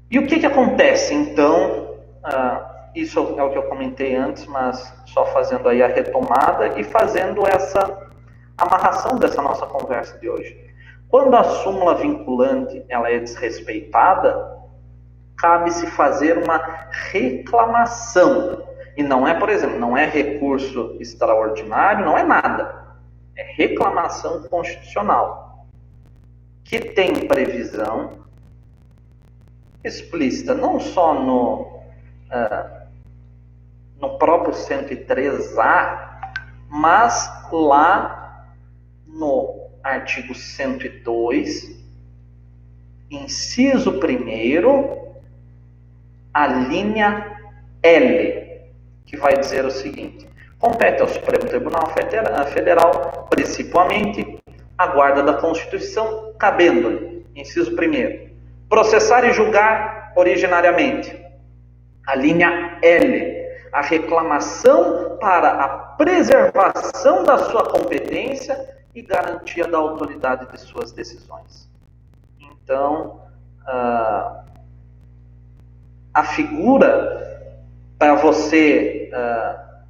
E o que acontece, então? Isso é o que eu comentei antes, mas só fazendo aí a retomada e fazendo essa amarração dessa nossa conversa de hoje. Quando a súmula vinculante ela é desrespeitada, cabe-se fazer uma reclamação. E não é, por exemplo, não é recurso extraordinário, não é nada. É reclamação constitucional, que tem previsão explícita, não só no próprio 103A, mas lá no artigo 102, inciso 1º, a linha L, que vai dizer o seguinte: compete ao Supremo Tribunal Federal, principalmente, a guarda da Constituição, cabendo-lhe, inciso 1º, processar e julgar originariamente, a linha L, a reclamação para a preservação da sua competência e garantia da autoridade de suas decisões. Então, a figura para você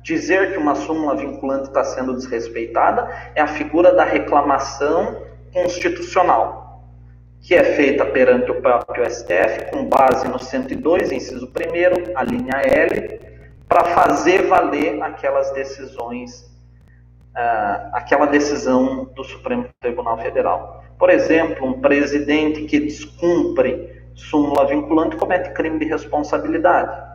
dizer que uma súmula vinculante está sendo desrespeitada é a figura da reclamação constitucional, que é feita perante o próprio STF, com base no 102, inciso 1º, a linha L, para fazer valer aquelas decisões, aquela decisão do Supremo Tribunal Federal. Por exemplo, um presidente que descumpre súmula vinculante comete crime de responsabilidade.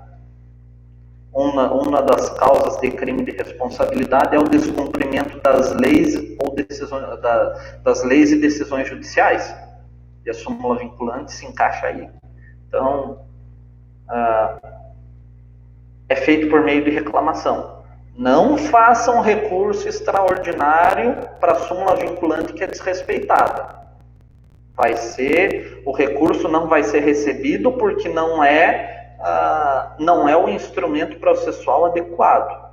Uma das causas de crime de responsabilidade é o descumprimento das leis ou das leis e decisões judiciais. E a súmula vinculante se encaixa aí. Então, é feito por meio de reclamação. Não façam recurso extraordinário para a súmula vinculante que é desrespeitada. O recurso não vai ser recebido porque não é o instrumento processual adequado.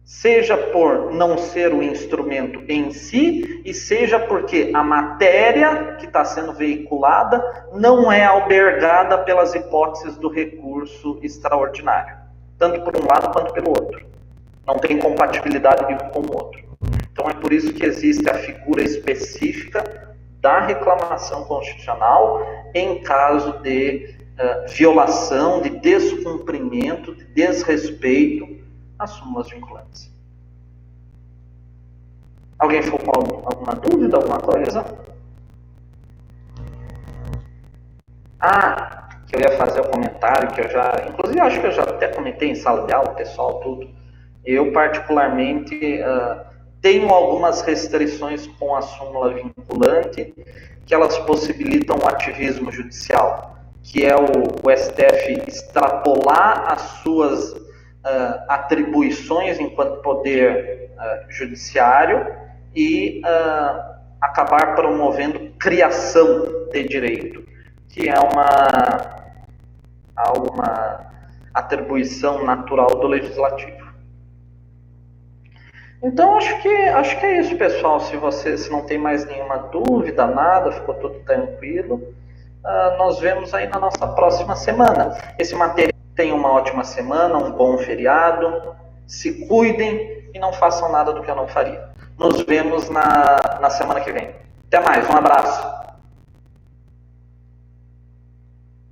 Seja por não ser o instrumento em si, e seja porque a matéria que está sendo veiculada não é albergada pelas hipóteses do recurso extraordinário, tanto por um lado quanto pelo outro. Não tem compatibilidade de um com o outro. Então é por isso que existe a figura específica da reclamação constitucional em caso de violação, de descumprimento, de desrespeito às súmulas vinculantes. Alguém ficou com alguma dúvida, alguma coisa? Que eu ia fazer o comentário, que eu já, inclusive acho que eu já até comentei em sala de aula, pessoal, tudo. Eu particularmente tenho algumas restrições com a súmula vinculante, que elas possibilitam o ativismo judicial, que é o STF extrapolar as suas atribuições enquanto poder judiciário e acabar promovendo criação de direito, que é uma atribuição natural do legislativo. Então, acho que é isso, pessoal. Se não tem mais nenhuma dúvida, nada, ficou tudo tranquilo, nós vemos aí na nossa próxima semana. Esse material tem uma ótima semana, um bom feriado, se cuidem e não façam nada do que eu não faria. Nos vemos na semana que vem. Até mais, um abraço.